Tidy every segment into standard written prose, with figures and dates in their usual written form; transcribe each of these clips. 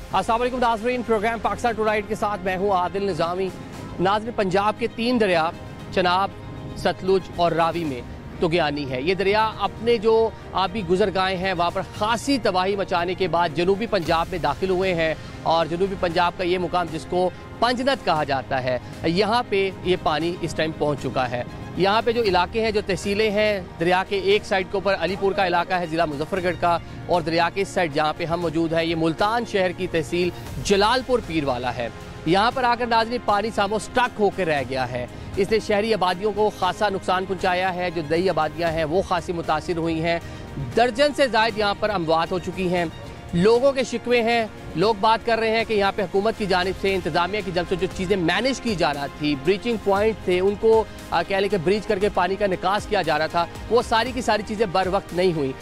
अस्सलाम वालेकुम नाज़रीन, प्रोग्राम पाकिस्तान टुनाइट के साथ मैं हूं आदिल निज़ामी। नाज़रीन, पंजाब के 3 दरिया चनाब, सतलुज और रावी में तुगयानी है। ये दरिया अपने जो आबी गुजरगाहें हैं वहाँ पर खासी तबाही मचाने के बाद जनूबी पंजाब में दाखिल हुए हैं और जनूबी पंजाब का ये मुकाम जिसको पंजनत कहा जाता है, यहाँ पे ये पानी इस टाइम पहुँच चुका है। यहाँ पे जो इलाके हैं, जो तहसीलें हैं, दरिया के एक साइड के ऊपर अलीपुर का इलाका है ज़िला मुजफ्फरगढ़ का, और दरिया के इस साइड जहाँ पे हम मौजूद है ये मुल्तान शहर की तहसील जलालपुर पीर वाला है। यहाँ पर आकर नाज़रीन पानी सामो स्टक होकर रह गया है। इसने शहरी आबादियों को खासा नुकसान पहुँचाया है। जो दही आबादियाँ हैं वो खासी मुतासिर हुई हैं। दर्जन से ज़ायद यहाँ पर अमवात हो चुकी हैं। लोगों के शिकवे हैं, लोग बात कर रहे हैं कि यहाँ पे हुकूमत की जानिब से, इंतज़ामिया की जानिब से जो चीज़ें मैनेज की जा रहा थी, ब्रीचिंग पॉइंट थे, उनको कह लें कि ब्रीच करके पानी का निकास किया जा रहा था, वो सारी की सारी चीज़ें बर वक्त नहीं हुई।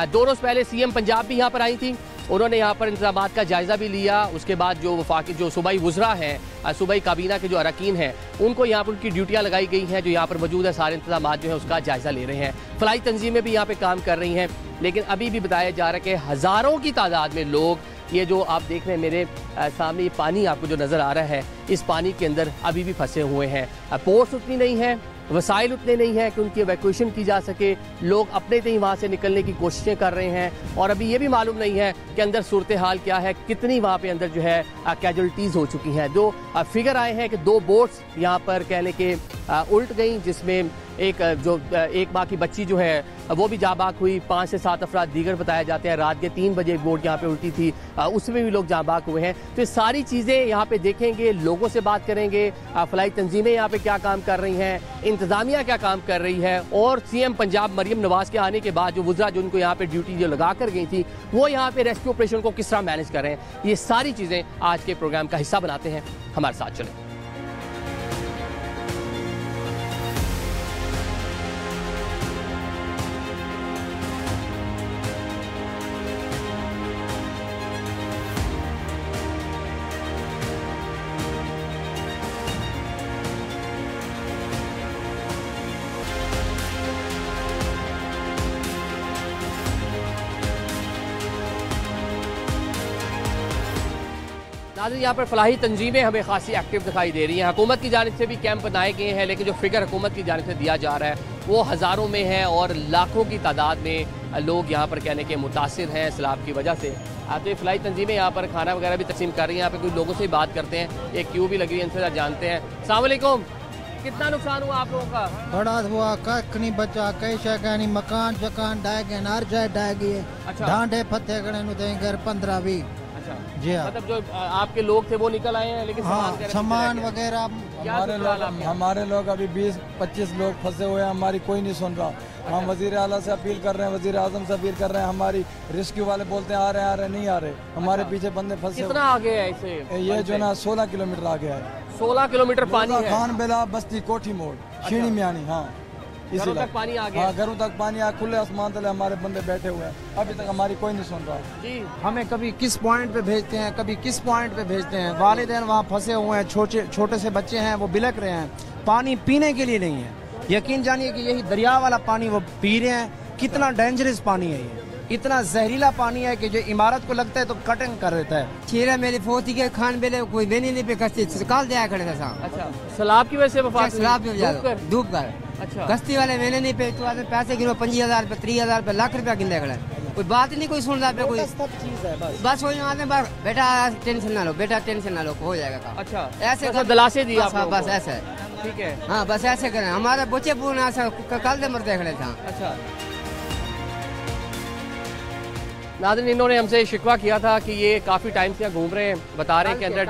2 रोज़ पहले CM पंजाब भी यहाँ पर आई थी। उन्होंने यहाँ पर इंतज़ामात का जायज़ा भी लिया। उसके बाद जो वफाकी जो सूबाई वुज़रा हैं, सूबाई काबीना के जो अरकान हैं, उनको यहाँ पर उनकी ड्यूटियाँ लगाई गई हैं। जो यहाँ पर मौजूद है सारे इंतज़ामात जो है उसका जायज़ा ले रहे हैं। फलाई तंजीमें भी यहाँ पर काम कर रही हैं, लेकिन अभी भी बताया जा रहा है कि हज़ारों की तादाद में लोग, ये जो आप देख रहे हैं मेरे सामने, ये पानी आपको जो नज़र आ रहा है, इस पानी के अंदर अभी भी फंसे हुए हैं। पोर्ट्स उतनी नहीं है, वसाइल उतने नहीं हैं कि उनकी एवैक्यूएशन की जा सके। लोग अपने ही वहाँ से निकलने की कोशिशें कर रहे हैं और अभी ये भी मालूम नहीं है कि अंदर सूरत हाल क्या है, कितनी वहाँ पे अंदर जो है कैजुअल्टीज़ हो चुकी हैं। जो फिगर आए हैं कि 2 बोट्स यहाँ पर कहने के उल्ट गई, जिसमें एक माँ की बच्ची जो है वो भी जाबाक हुई। 5 से 7 अफराद दीगर बताए जाते हैं। रात के 3 बजे एक बोट यहाँ पे उल्टी थी, उसमें भी लोग जाबाक हुए हैं। तो ये सारी चीज़ें यहाँ पे देखेंगे, लोगों से बात करेंगे, फलाई तंजीमें यहाँ पे क्या काम कर रही हैं, इंतज़ामिया क्या काम कर रही है, और CM पंजाब मरियम नवाज़ के आने के बाद जो वुज़रा जो उनको यहाँ पे ड्यूटी जो लगा कर गई थी, वो यहाँ पे रेस्क्यू ऑपरेशन को किस तरह मैनेज कर रहे हैं, ये सारी चीज़ें आज के प्रोग्राम का हिस्सा बनाते हैं। हमारे साथ चलें। यहाँ पर फलाही तंजीमें हमें खासी एक्टिव दिखाई दे रही हैं। हुकूमत की जानिब से भी कैंप बनाए गए हैं, लेकिन जो फिगर हुकूमत की जानिब से दिया जा रहा है वो हज़ारों में है और लाखों की तादाद में लोग यहाँ पर कहने के मुतासिर हैं सैलाब की वजह से। तो ये फलाही तंजीमें यहाँ पर खाना वगैरह भी तकसीम कर रही हैं। यहाँ पर कुछ लोगों से बात करते हैं, एक क्यू भी लगी है, इनसे जानते हैं। अस्सलाम वालेकुम, कितना नुकसान हुआ आप लोगों का? बड़ा हुआ, कख नहीं बचा, कई शह मकान शकान डाय गए, हर जगह डाय गई। अच्छा। ढांडे फते गए घर 15-20। जी हाँ, मतलब जो आपके लोग थे वो निकल आए हैं, लेकिन हाँ, सामान वगैरह हमारे लोग अभी 20-25 लोग फंसे हुए हैं। हमारी कोई नहीं सुन रहा। हम वजीर आला से अपील कर रहे हैं, वजीर आजम से अपील कर रहे हैं। हमारी रेस्क्यू वाले बोलते हैं आ रहे नहीं आ रहे। हमारे पीछे बंदे फंसे। कितना आगे है इसे? ये जो ना 16 किलोमीटर आगे है। 16 किलोमीटर पानी है। खान बेला बस्ती कोठी मोड़ शीनी मियानी। हाँ, घरों तक पानी आ गया। हाँ, घरों तक पानी आ, खुले आसमान तले हमारे बंदे बैठे हुए हैं। अभी तक हमारी कोई नहीं सुन रहा जी। हमें कभी किस पॉइंट पे भेजते हैं, कभी किस पॉइंट पे भेजते हैं। वालिदैन वहाँ फंसे हुए हैं, छोटे से बच्चे हैं, वो बिलक रहे हैं। पानी पीने के लिए नहीं है। यकीन जानिए कि यही दरिया वाला पानी वो पी रहे हैं। कितना डेंजरस पानी है ये, इतना जहरीला पानी है कि जो इमारत को लगता है तो कटिंग कर देता है। चेहरा मेरे फोती के खान बेले कोई बेनी नहीं पे कस्ती काल दिया खड़े था। अच्छा, सैलाब की वजह से वफात? सैलाब में डूब कर। अच्छा, कश्ती वाले मैंने नहीं पे तो आदमी पैसे गिनो 25,000 रुपए 30,000 रुपए लाख रुपया गिनने खड़े। कोई बात नहीं, कोई सुन रहा पे, कोई बस हो जाते हैं। बेटा टेंशन ना लो, बेटा टेंशन ना लो, हो जाएगा। अच्छा, ऐसे दलासे दी आप? बस ऐसे, ठीक है। हाँ, बस ऐसे करें। हमारे बच्चे पूर्ण कल दे मरते खड़े था। अच्छा, नाज़रीन इन्होंने हमसे शिकवा किया था कि ये काफ़ी टाइम से घूम रहे हैं, बता रहे हैं कि अंदर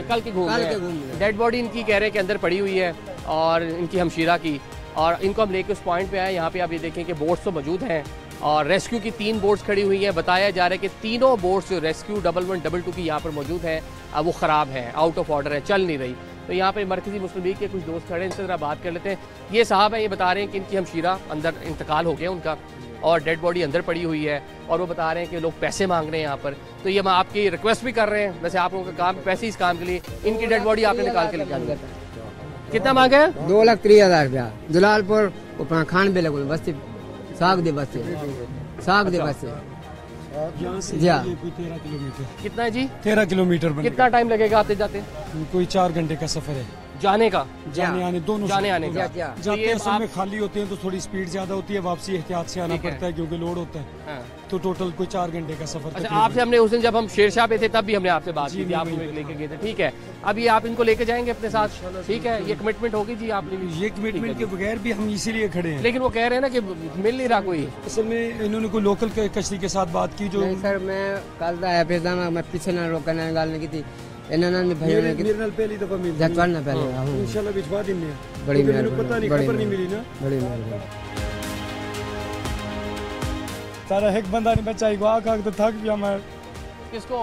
कल के घूम रहे हैं। डेड बॉडी इनकी कह रहे हैं कि अंदर पड़ी हुई है और इनकी हमशीरा की, और इनको हम लेके उस पॉइंट पे आए। यहाँ पे आप ये देखें कि बोट्स तो मौजूद हैं और रेस्क्यू की 3 बोट्स खड़ी हुई हैं। बताया जा रहा है कि तीनों बोट्स जो रेस्क्यू 11, 22 की यहाँ पर मौजूद हैं, वो ख़राब हैं, आउट ऑफ ऑर्डर है, चल नहीं रही। तो यहाँ पे मरकज़ी मुस्लिम लीग के कुछ दोस्त खड़े हैं, इनसे ज़रा बात कर लेते हैं। ये साहब हैं, ये बता रहे हैं कि इनकी हमशीरा अंदर इंतकाल हो गया उनका और डेड बॉडी अंदर पड़ी हुई है, और वो बता रहे हैं कि लोग पैसे मांग रहे हैं यहाँ पर। तो ये हम आपकी रिक्वेस्ट भी कर रहे हैं, वैसे आप लोगों का काम पैसे इस काम के लिए, इनकी डेड बॉडी आपने निकाल के लेके आनी। कितना मांगा है? 2,30,000 रुपया। जलालपुर खान बेले बस्ती साग दे बस्ती। यहाँ से जी हाँ। ये कोई 13 किलोमीटर। कितना है जी? 13 किलोमीटर बनेगा। कितना टाइम लगेगा आते जाते? कोई 4 घंटे का सफर है, जाने का? जाने आने दोनों। जाने आने का। जाते हैं असल में खाली होते हैं तो थोड़ी स्पीड ज्यादा होती है, वापसी एहतियात से आना ठीक है। पड़ता है क्योंकि लोड होता है। हाँ। तो टोटल कोई 4 घंटे का सफर। अच्छा, तकरीबन। आपसे हमने उस दिन जब हम शेरशाह पे थे तब भी हमने आपसे बात जी, की थी, मैं आप वहीं हमें पे लेके गए थे। ठीक है, अब ये आप इनको लेके जाएंगे अपने साथ? ठीक है, ये कमिटमेंट होगी जी आपने भी? ये कमिटमेंट के बगैर भी हम इसीलिए खड़े हैं। लेकिन वो कह रहे हैं ना कि मिल नहीं रहा कोई। असल में इन्होंने कोई लोकल कश्ती के साथ बात की जो नहीं सर, मैं कल दा है फिर मैं पीछे ना रोकने गाल की थी इन्होंने भैया ने मेरे नाल पहली दफा मिल जा करना पहले। हाँ, इंशाल्लाह भिजवा देंगे। बड़ी क्योंकि मेहरबानी, पता नहीं बड़ी खबर नहीं मिली ना। बड़ी मेहरबानी। सारा एक बंदा नहीं बचा को आग तो थक गया मैं। किसको?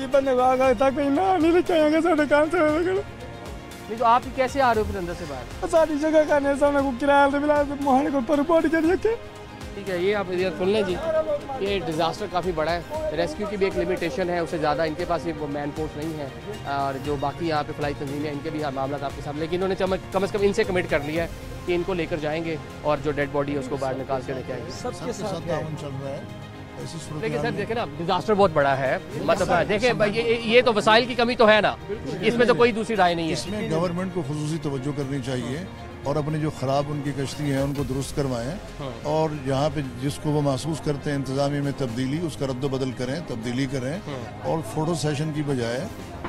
ये बंदे को आग थक गई ना, नहीं लेके आएंगे साढ़े काम से। नहीं तो आप ही कैसे आ रहे हो फिर अंदर से बाहर? सारी जगह का ने सामने को किराया से मिला मोहन को पर बॉडी करिए के। ठीक है, ये आप इधर सुन लें जी, ये डिज़ास्टर काफ़ी बड़ा है। रेस्क्यू की भी एक लिमिटेशन है, उससे ज़्यादा इनके पास ये मैन फोर्स नहीं है। और जो बाकी यहाँ पे फ्लाई तंजीमें इनके भी मामला आपके सामने, लेकिन इन्होंने कम से कम इनसे कमिट कर लिया है कि इनको लेकर जाएंगे और जो डेड बॉडी है उसको बाहर निकाल के लेके आएंगे। सबके साथ ताउन चल रहा है ऐसी सूरत लेकिन सर में। देखें ना, डिजास्टर बहुत बड़ा है। मतलब देखें ये तो वसाइल की कमी तो है ना, इसमें तो कोई दूसरी राय नहीं है। इसमें गवर्नमेंट को खुसूसी तवज्जो करनी चाहिए और अपनी जो ख़राब उनकी कश्ती हैं उनको दुरुस्त करवाएं और यहाँ पे जिसको वो महसूस करते हैं इंतज़ामिया में तब्दीली, उसका रद्द-बदल करें, तब्दीली करें और फ़ोटो सेशन की बजाय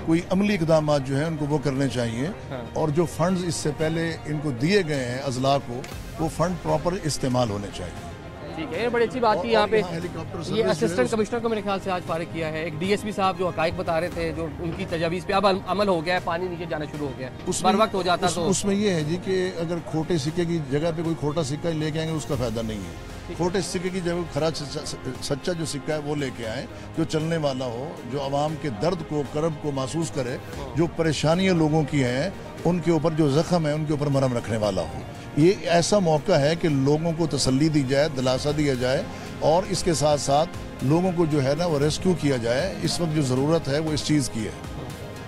कोई अमली इकदाम जो हैं उनको वो करने चाहिए। और जो फंड्स इससे पहले इनको दिए गए हैं अजला को, वो फंड प्रॉपर इस्तेमाल होने चाहिए। ठीक है, ये बड़ी अच्छी बात थी। यहाँ पे हेलीकॉप्टर ये सर्विस जो है असिस्टेंट कमिश्नर को मेरे ख्याल से आज फारिग किया है। एक डीएसपी साहब जो हकाइक बता रहे थे, जो उनकी तजावीज़ पे अब अमल हो गया है, पानी नीचे जाना शुरू हो गया है। उसमें- बर वक्त हो जाता तो उसमें ये है जी कि अगर खोटे सिक्के की जगह पे कोई खोटा सिक्का लेके आएंगे उसका फायदा नहीं है। खोटे सिक्के की जगह खरा सच्चा जो सिक्का है वो लेके आए, जो चलने वाला हो, जो आवाम के दर्द को, करब को महसूस करे, जो परेशानियां लोगों की हैं उनके ऊपर जो जख्म है उनके ऊपर मरहम रखने वाला हो। ये ऐसा मौका है कि लोगों को तसल्ली दी जाए, दिलासा दिया जाए और इसके साथ साथ लोगों को जो है ना वो रेस्क्यू किया जाए। इस वक्त जो ज़रूरत है वो इस चीज़ की है।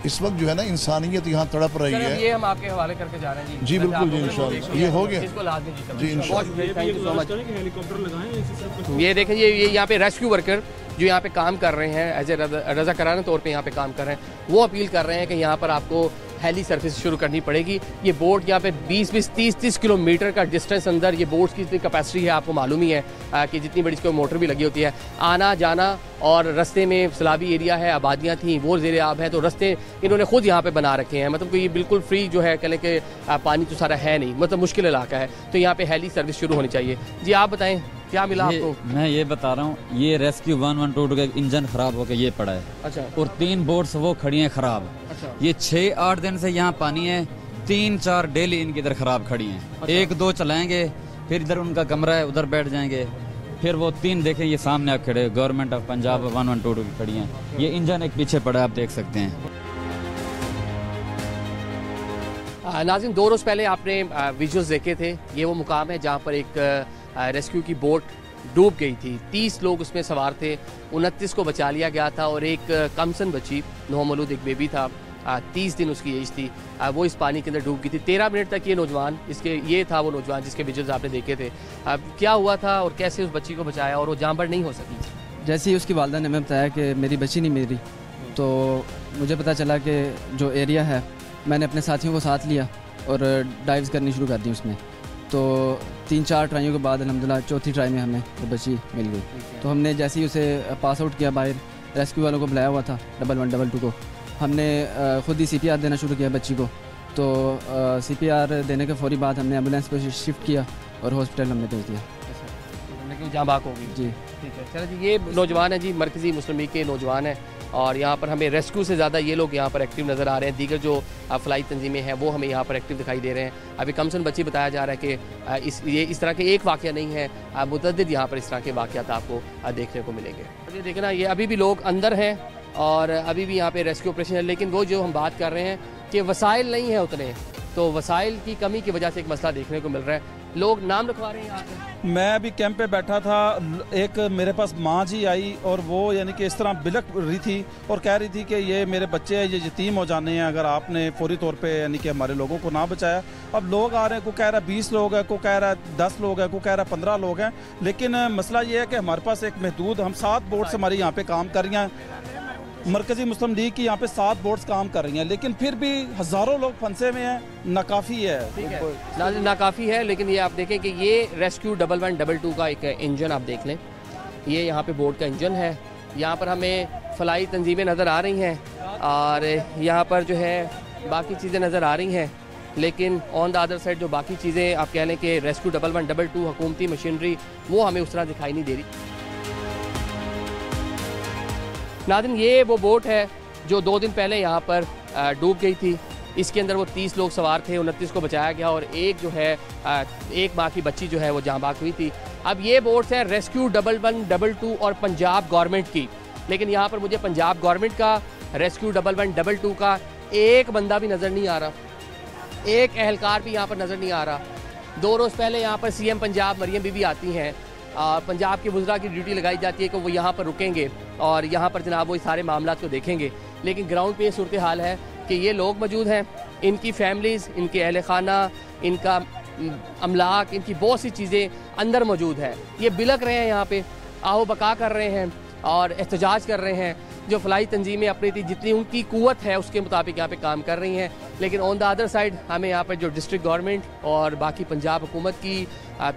इस वक्त जो है ना इंसानियत यहाँ तड़प रही सर, अब है। ये हम आपके हवाले करके जा रहे हैं जी, बिल्कुल जी, इंशाल्लाह। ये हो गया? इसको लाजमी जी, जी, इंशाल्लाह। बहुत शुक्रिया, थैंक यू सो मच। ये देखें, ये यहाँ पे रेस्क्यू वर्कर जो यहाँ पे काम कर रहे हैं एज ए रज़ाकाराना तौर पे यहाँ पे काम कर रहे हैं, वो अपील कर रहे हैं कि यहाँ पर आपको हेली सर्विस शुरू करनी पड़ेगी। ये बोट यहाँ पे 20-20, 30-30 किलोमीटर का डिस्टेंस अंदर ये बोट्स की इतनी कैपेसिटी है, आपको मालूम ही है कि जितनी बड़ी इसको मोटर भी लगी होती है। आना जाना और रास्ते में सैलाबी एरिया है, आबादियाँ थी, वो ज़ेरे आब है, तो रास्ते इन्होंने खुद यहाँ पे बना रखे हैं। मतलब कि ये बिल्कुल फ्री जो है, कह लें कि पानी तो सारा है नहीं, मतलब मुश्किल इलाका है, तो यहाँ पे हेली सर्विस शुरू होनी चाहिए। जी आप बताएं क्या मिला आपको? मैं ये बता रहा हूँ, ये रेस्क्यू 112 का इंजन खराब होकर ये पड़ा है। अच्छा, और 3 बोट्स वो खड़ी हैं खराब। अच्छा, ये 6-8 दिन से यहाँ पानी है, 3-4 डेली इनकी इधर खराब खड़ी हैं। अच्छा। 1-2 चलाएंगे, फिर इधर उनका कमरा है उधर बैठ जाएंगे, फिर वो 3 देखें ये सामने आप खड़े, गवर्नमेंट ऑफ पंजाब 112 की खड़ी हैं। ये इंजन एक पीछे पड़ा है, आप देख सकते हैं। नाज़रीन, 2 रोज़ पहले आपने विजुअल्स देखे थे। ये वो मुकाम है जहाँ पर एक रेस्क्यू की बोट डूब गई थी। 30 लोग उसमें सवार थे, 29 को बचा लिया गया था और एक कमसन बच्ची, नौमौलूद एक बेबी था, 30 दिन उसकी एज थी, वो इस पानी के अंदर डूब गई थी। 13 मिनट तक ये नौजवान, ये था वो नौजवान जिसके विजुअल्स आपने देखे थे। क्या हुआ था और कैसे उस बच्ची को बचाया और वो जांबर नहीं हो सकी? जैसे ही उसकी वालदा ने हमें बताया कि मेरी बच्ची नहीं मिल रही, तो मुझे पता चला कि जो एरिया है, मैंने अपने साथियों को साथ लिया और डाइव्स करनी शुरू कर दी उसमें। तो 3-4 ट्राइयों के बाद अल्हम्दुलिल्लाह चौथी ट्राई में हमें वो बच्ची मिल गई। तो हमने जैसे ही उसे पास आउट किया बाहर, रेस्क्यू वालों को बुलाया हुआ था 1122 को, हमने ख़ुद ही CPR देना शुरू किया बच्ची को। तो CPR देने के फौरी बाद हमने एम्बुलेंस पर शिफ्ट किया और हॉस्पिटल हमने भेज दिया। लेकिन जाँ बाक होगी जी, ठीक है। चलो जी, ये नौजवान है जी, मरकज़ी मुस्लिम लीग के नौजवान है और यहाँ पर हमें रेस्क्यू से ज़्यादा ये लोग यहाँ पर एक्टिव नज़र आ रहे हैं। दीगर जो फ़लाई तंजीमें हैं वो हमें यहाँ पर एक्टिव दिखाई दे रहे हैं। अभी कमसन बच्ची बताया जा रहा है कि ये इस तरह के एक वाक़या नहीं है, मुतअद्दिद यहाँ पर इस तरह के वाक़यात आपको देखने को मिलेंगे। ये देखना, ये अभी भी लोग अंदर हैं और अभी भी यहाँ पे रेस्क्यू ऑपरेशन है। लेकिन वो जो हम बात कर रहे हैं कि वसाइल नहीं है उतने, तो वसाइल की कमी की वजह से एक मसला देखने को मिल रहा है। लोग नाम लिखवा रहे हैं यहाँ पे। मैं अभी कैंप पे बैठा था, एक मेरे पास माँ जी आई और वो यानी कि इस तरह बिलक रही थी और कह रही थी कि ये मेरे बच्चे हैं, ये यतीम हो जाने हैं अगर आपने फौरी तौर पे यानी कि हमारे लोगों को ना बचाया। अब लोग आ रहे हैं, को कह रहा है 20 लोग हैं, को कह रहा है 10 लोग हैं, को कह रहा है 15 लोग हैं, लेकिन मसला ये है कि हमारे पास एक महदूद, हम 7 बोट्स हमारी यहाँ पे काम कर रही हैं, मरकजी मुस्लिम लीग की यहाँ पे 7 बोट्स काम कर रही हैं, लेकिन फिर भी हज़ारों लोग फंसे हुए हैं, नाकाफ़ी है। नाकाफ़ी है, लेकिन ये आप देखें कि ये रेस्क्यू 1112 का एक इंजन आप देख लें, ये यहाँ पे बोट का इंजन है। यहाँ पर हमें फलाई तंजीमें नज़र आ रही हैं और यहाँ पर जो है बाकी चीज़ें नज़र आ रही हैं, लेकिन ऑन द अदर साइड जो बाकी चीज़ें आप कह लें कि रेस्क्यू 1112 हुकूमती मशीनरी वो हमें उस तरह दिखाई नहीं दे रही। नाज़रीन, ये वो बोट है जो 2 दिन पहले यहाँ पर डूब गई थी। इसके अंदर वो 30 लोग सवार थे, 29 को बचाया गया और एक जो है एक माँ की बच्ची जो है वो जाँ बाग हुई थी। अब ये बोट्स है रेस्क्यू 1112 और पंजाब गवर्नमेंट की, लेकिन यहाँ पर मुझे पंजाब गवर्नमेंट का रेस्क्यू 1112 का एक बंदा भी नज़र नहीं आ रहा, एक एहलकार भी यहाँ पर नज़र नहीं आ रहा। 2 रोज़ पहले यहाँ पर CM पंजाब मरियम बीबी आती हैं, पंजाब के वुज़रा की ड्यूटी लगाई जाती है कि वो यहाँ पर रुकेंगे और यहाँ पर जनाब वो इस सारे मामला को देखेंगे, लेकिन ग्राउंड पे ये सूरत हाल है कि ये लोग मौजूद हैं, इनकी फैमिलीज़, इनके अहल खाना, इनका अमलाक, इनकी बहुत सी चीज़ें अंदर मौजूद है। ये बिलक रहे हैं, यहाँ पे आओ बका कर रहे हैं और एहतजाज कर रहे हैं। जो फलाई तंजीमें अपनी थी जितनी उनकी कुव्वत है उसके मुताबिक यहाँ पे काम कर रही हैं, लेकिन ऑन द अदर साइड हमें यहाँ पर जो डिस्ट्रिक्ट गवर्नमेंट और बाकी पंजाब हुकूमत की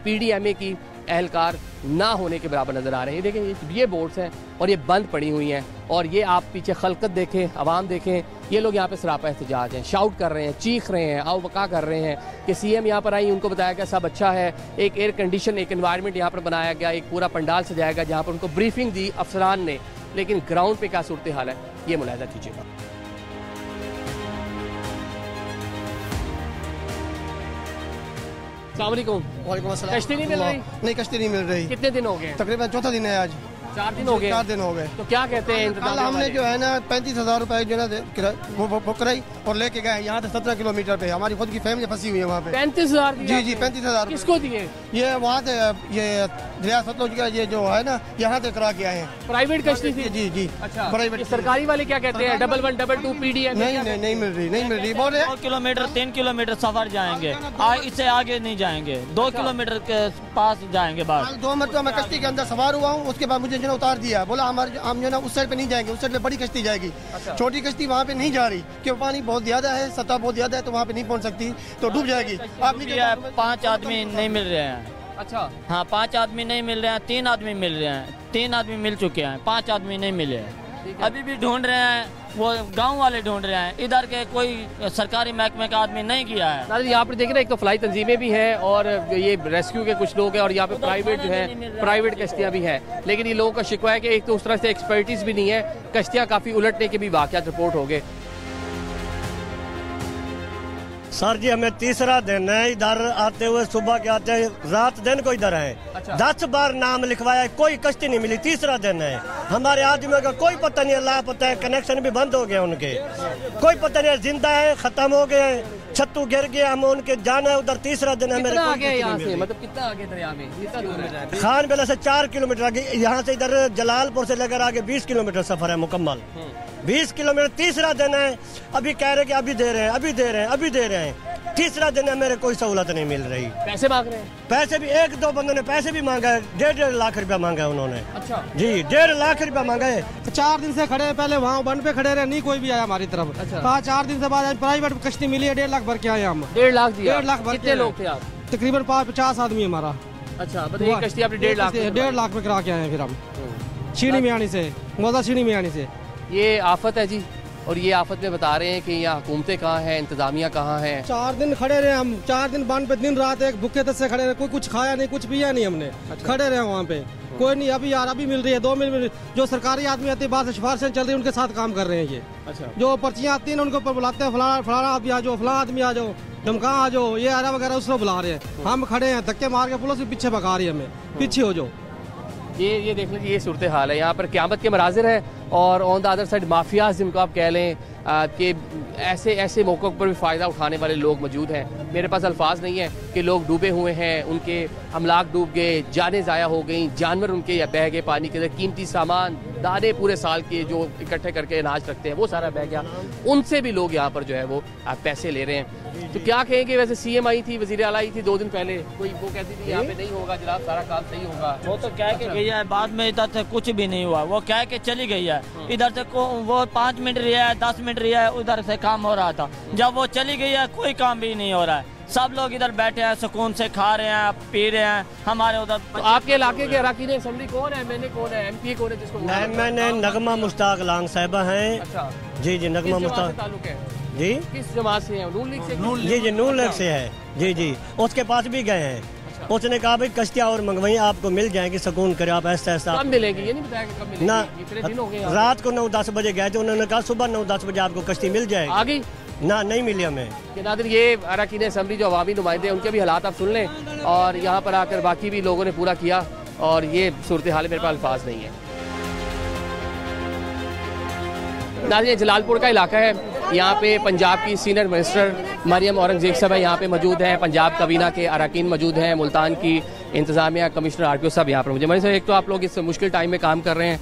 PDMA की एहलकार ना होने के बराबर नज़र आ रहे हैं। देखें ये बोट्स हैं और ये बंद पड़ी हुई हैं और ये आप पीछे खलकत देखें, आवाम देखें, ये लोग यहाँ पे सरापा एहतजाज हैं, शाउट कर रहे हैं, चीख रहे हैं, आओ बका कर रहे हैं कि CM यहाँ पर आई, उनको बताया गया सब अच्छा है, एक एयर कंडीशन एक एनवायरनमेंट यहाँ पर बनाया गया, एक पूरा पंडाल सजाया गया जहाँ पर उनको ब्रीफिंग दी अफसरान ने, लेकिन ग्राउंड पे क्या सूरत हाल है ये मुलाहिजा कीजिएगा। वालेकुम अस्सलाम। कश्ती नहीं मिल रही? नहीं, कश्ती नहीं मिल रही। कितने दिन हो गए? तकरीबन चौथा दिन है आज। 4 दिन हो गए? 4 दिन हो गए। तो क्या कहते हैं कल हमने जो है ना 35,000 रुपए जो है वो बुक कराई और लेके गए यहाँ से 17 किलोमीटर पे, हमारी खुद की फैमिली फंसी हुई है वहाँ पे। 35,000? जी 35,000। किसको दिए? ये वहाँ से ये दरिया सतलुज का ये जो है ना यहाँ से करा के आए हैं। प्राइवेट कश्ती थी? जी। अच्छा, प्राइवेट। सरकारी वाले क्या कहते हैं? 1112 PDMA? नहीं मिल रही। बोल रहे 2 किलोमीटर 3 किलोमीटर सफर जाएंगे, इससे आगे नहीं जाएंगे, 2 किलोमीटर के पास जाएंगे बाहर। 2 मरतबा मैं कश्ती के अंदर सवार हुआ हूँ, उसके बाद मुझे जो उतार दिया, बोला हम जो ना उस साइड पे नहीं जाएंगे, उस साइड पे बड़ी कश्ती जाएगी। अच्छा। छोटी कश्ती वहाँ पे नहीं जा रही क्योंकि पानी बहुत ज्यादा है, सतह बहुत ज्यादा है, तो वहाँ पे नहीं पहुँच सकती, तो डूब जाएगी। आप 5 आदमी नहीं मिल रहे हैं। अच्छा हाँ, 5 आदमी नहीं मिल रहे हैं, 3 आदमी मिल रहे हैं, 3 आदमी मिल चुके हैं, 5 आदमी नहीं मिले हैं। अभी भी ढूंढ रहे हैं, वो गांव वाले ढूंढ रहे हैं, इधर के कोई सरकारी महकमे का आदमी नहीं किया है। यहाँ पर देख रहे हैं एक तो फ्लाई तंजीमें भी हैं और ये रेस्क्यू के कुछ लोग हैं और यहाँ पे प्राइवेट जो है प्राइवेट कश्तियाँ भी हैं, लेकिन ये लोगों का शिकवा है कि एक तो उस तरह से एक्सपर्टीज भी नहीं है, कश्तियाँ काफ़ी उलटने के भी वाक़यात रिपोर्ट हो गए। सर जी हमें तीसरा दिन है इधर आते हुए, सुबह के आते हैं, रात दिन को इधर है। अच्छा। 10 बार नाम लिखवाया, कोई कश्ती नहीं मिली, तीसरा दिन है। हमारे आदमियों का कोई पता नहीं, अल्लाह पता है, कनेक्शन भी बंद हो गए उनके, कोई पता नहीं, जिंदा है खत्म हो गए, छत्तू गिर गया, हम उनके जाना है उधर, तीसरा दिन है। मेरे मतलब कितना आगे दरिया में? खान बेला से 4 किलोमीटर आगे, यहाँ से इधर जलालपुर से लेकर आगे 20 किलोमीटर सफर है मुकम्मल, 20 किलोमीटर। तीसरा दिन है, अभी कह रहे कि अभी दे रहे हैं, तीसरा दिन है, मेरे कोई सहूलत नहीं मिल रही। पैसे मांग रहे हैं? पैसे भी 1-2 बंदों ने पैसे भी मांगा है, 1.5 लाख रुपया मांगा है उन्होंने। अच्छा जी 1.5 लाख रुपया मांगा है। 4 दिन से खड़े हैं, पहले वहाँ वन पे खड़े रहे, नहीं कोई भी आया हमारी तरफ। अच्छा। 4 दिन से बाद प्राइवेट कश्ती मिली है, 1.5 लाख भर के आए हम। 1.5 लाख दिया? 1.5 लाख भर। कितने लोग थे आप? तकरीबन 50 आदमी हमारा। अच्छा, बताइए कश्ती आपने 1.5 लाख में करा के आए हैं। फिर हम सीढ़ी में आने से, मौजा सीढ़ी में आने से। ये आफत है जी, और ये आफत में बता रहे हैं कि यहाँ हुकूमतें कहाँ हैं, इंतजामिया कहाँ है। 4 दिन खड़े रहे हम, 4 दिन बांध पे दिन रात एक भूखे तस से खड़े रहे, कोई कुछ खाया नहीं, कुछ पिया नहीं हमने। अच्छा। खड़े रहे वहाँ पे, कोई नहीं। अभी यार अभी मिल रही है, 2 मिल रही, जो सरकारी आदमी आते हैं बाहर से सिफारिशें चल रही है, उनके साथ काम कर रहे हैं ये। अच्छा। जो पर्चियाँ आती हैं उनको बुलाते हैं, फलाना आदमी आ जाओ, फलाना आदमी आ जाओ, धमका आ जाओ, ये आरा वगैरह उसको बुला रहे हैं। हम खड़े हैं, धक्के मार के पुलिस भी पीछे भगा रही है हमें, पीछे हो जाओ। ये देख लीजिए, ये सूरत हाल है यहाँ पर, क़यामत के मनाजिर है। और on the other side mafias जिनको आप कह लें कि ऐसे मौक़ों पर भी फ़ायदा उठाने वाले लोग मौजूद हैं। मेरे पास अल्फाज नहीं है कि लोग डूबे हुए हैं, उनके अमलाक डूब गए, जानें ज़ाया हो गई, जानवर उनके या बह गए पानी के अंदर, कीमती सामान, दाने पूरे साल के जो इकट्ठे करके अनाज रखते हैं वो सारा बह गया। उनसे भी लोग यहाँ पर जो है वो पैसे ले रहे हैं। तो क्या कहेंगे? वैसे CM आई थी, वज़ीर आला आई थी 2 दिन पहले, कोई वो कहती थी यहाँ पे नहीं होगा जनाब, सारा काम सही होगा। वो तो कह के गई है, बाद में इधर से कुछ भी नहीं हुआ, वो कह के चली गई है। इधर से वो 5 मिनट रिया है, 10 मिनट रिया है, उधर से काम हो रहा था। जब वो चली गई है कोई काम भी नहीं हो रहा है, सब लोग इधर बैठे हैं, सुकून से खा रहे हैं, पी रहे हैं। हमारे उधर तो आपके इलाके के अरकान असेंबली कौन है, MNA कौन है, MP कौन है जिसको? मैंने नगमा मुश्ताक लांग साहिबा हैं। अच्छा जी जी, नगमा मुश्ताक ताल्लुक है जी। किस जमात से है? नून लीग से? जी जी, नून लीग से है जी जी। उसके पास भी गए हैं, उसने कहा भाई कश्तियाँ और मंगवाई आपको मिल जाएंगी, सुकून करे आप ऐसा ऐसा। कब मिलेगी ये नहीं बताया कि कब मिलेगी? ना, इतने दिन हो गए। रात को 9-10 बजे गए थे, उन्होंने कहा सुबह 9-10 बजे आपको कश्ती मिल जाएगी। आ गई ना, नहीं मिली हमें। नादिर, ये अरकान असेंबली जो अवामी नुमाइंदे हैं उनके भी हालात आप सुन लें, और यहाँ पर आकर बाकी भी लोगों ने पूरा किया, और ये सूरत हाल मेरे पास अल्फाज नहीं है। नादिर, जलालपुर का इलाका है, यहाँ पे पंजाब की सीनियर मिनिस्टर मरियम औरंगजेब साहब यहाँ पे मौजूद हैं, पंजाब काबीना के अरकान मौजूद हैं, मुल्तान की इंतजामिया कमिश्नर RTO साहब यहाँ पर मुझे। मरियम साहब, एक तो आप लोग इस मुश्किल टाइम में काम कर रहे हैं,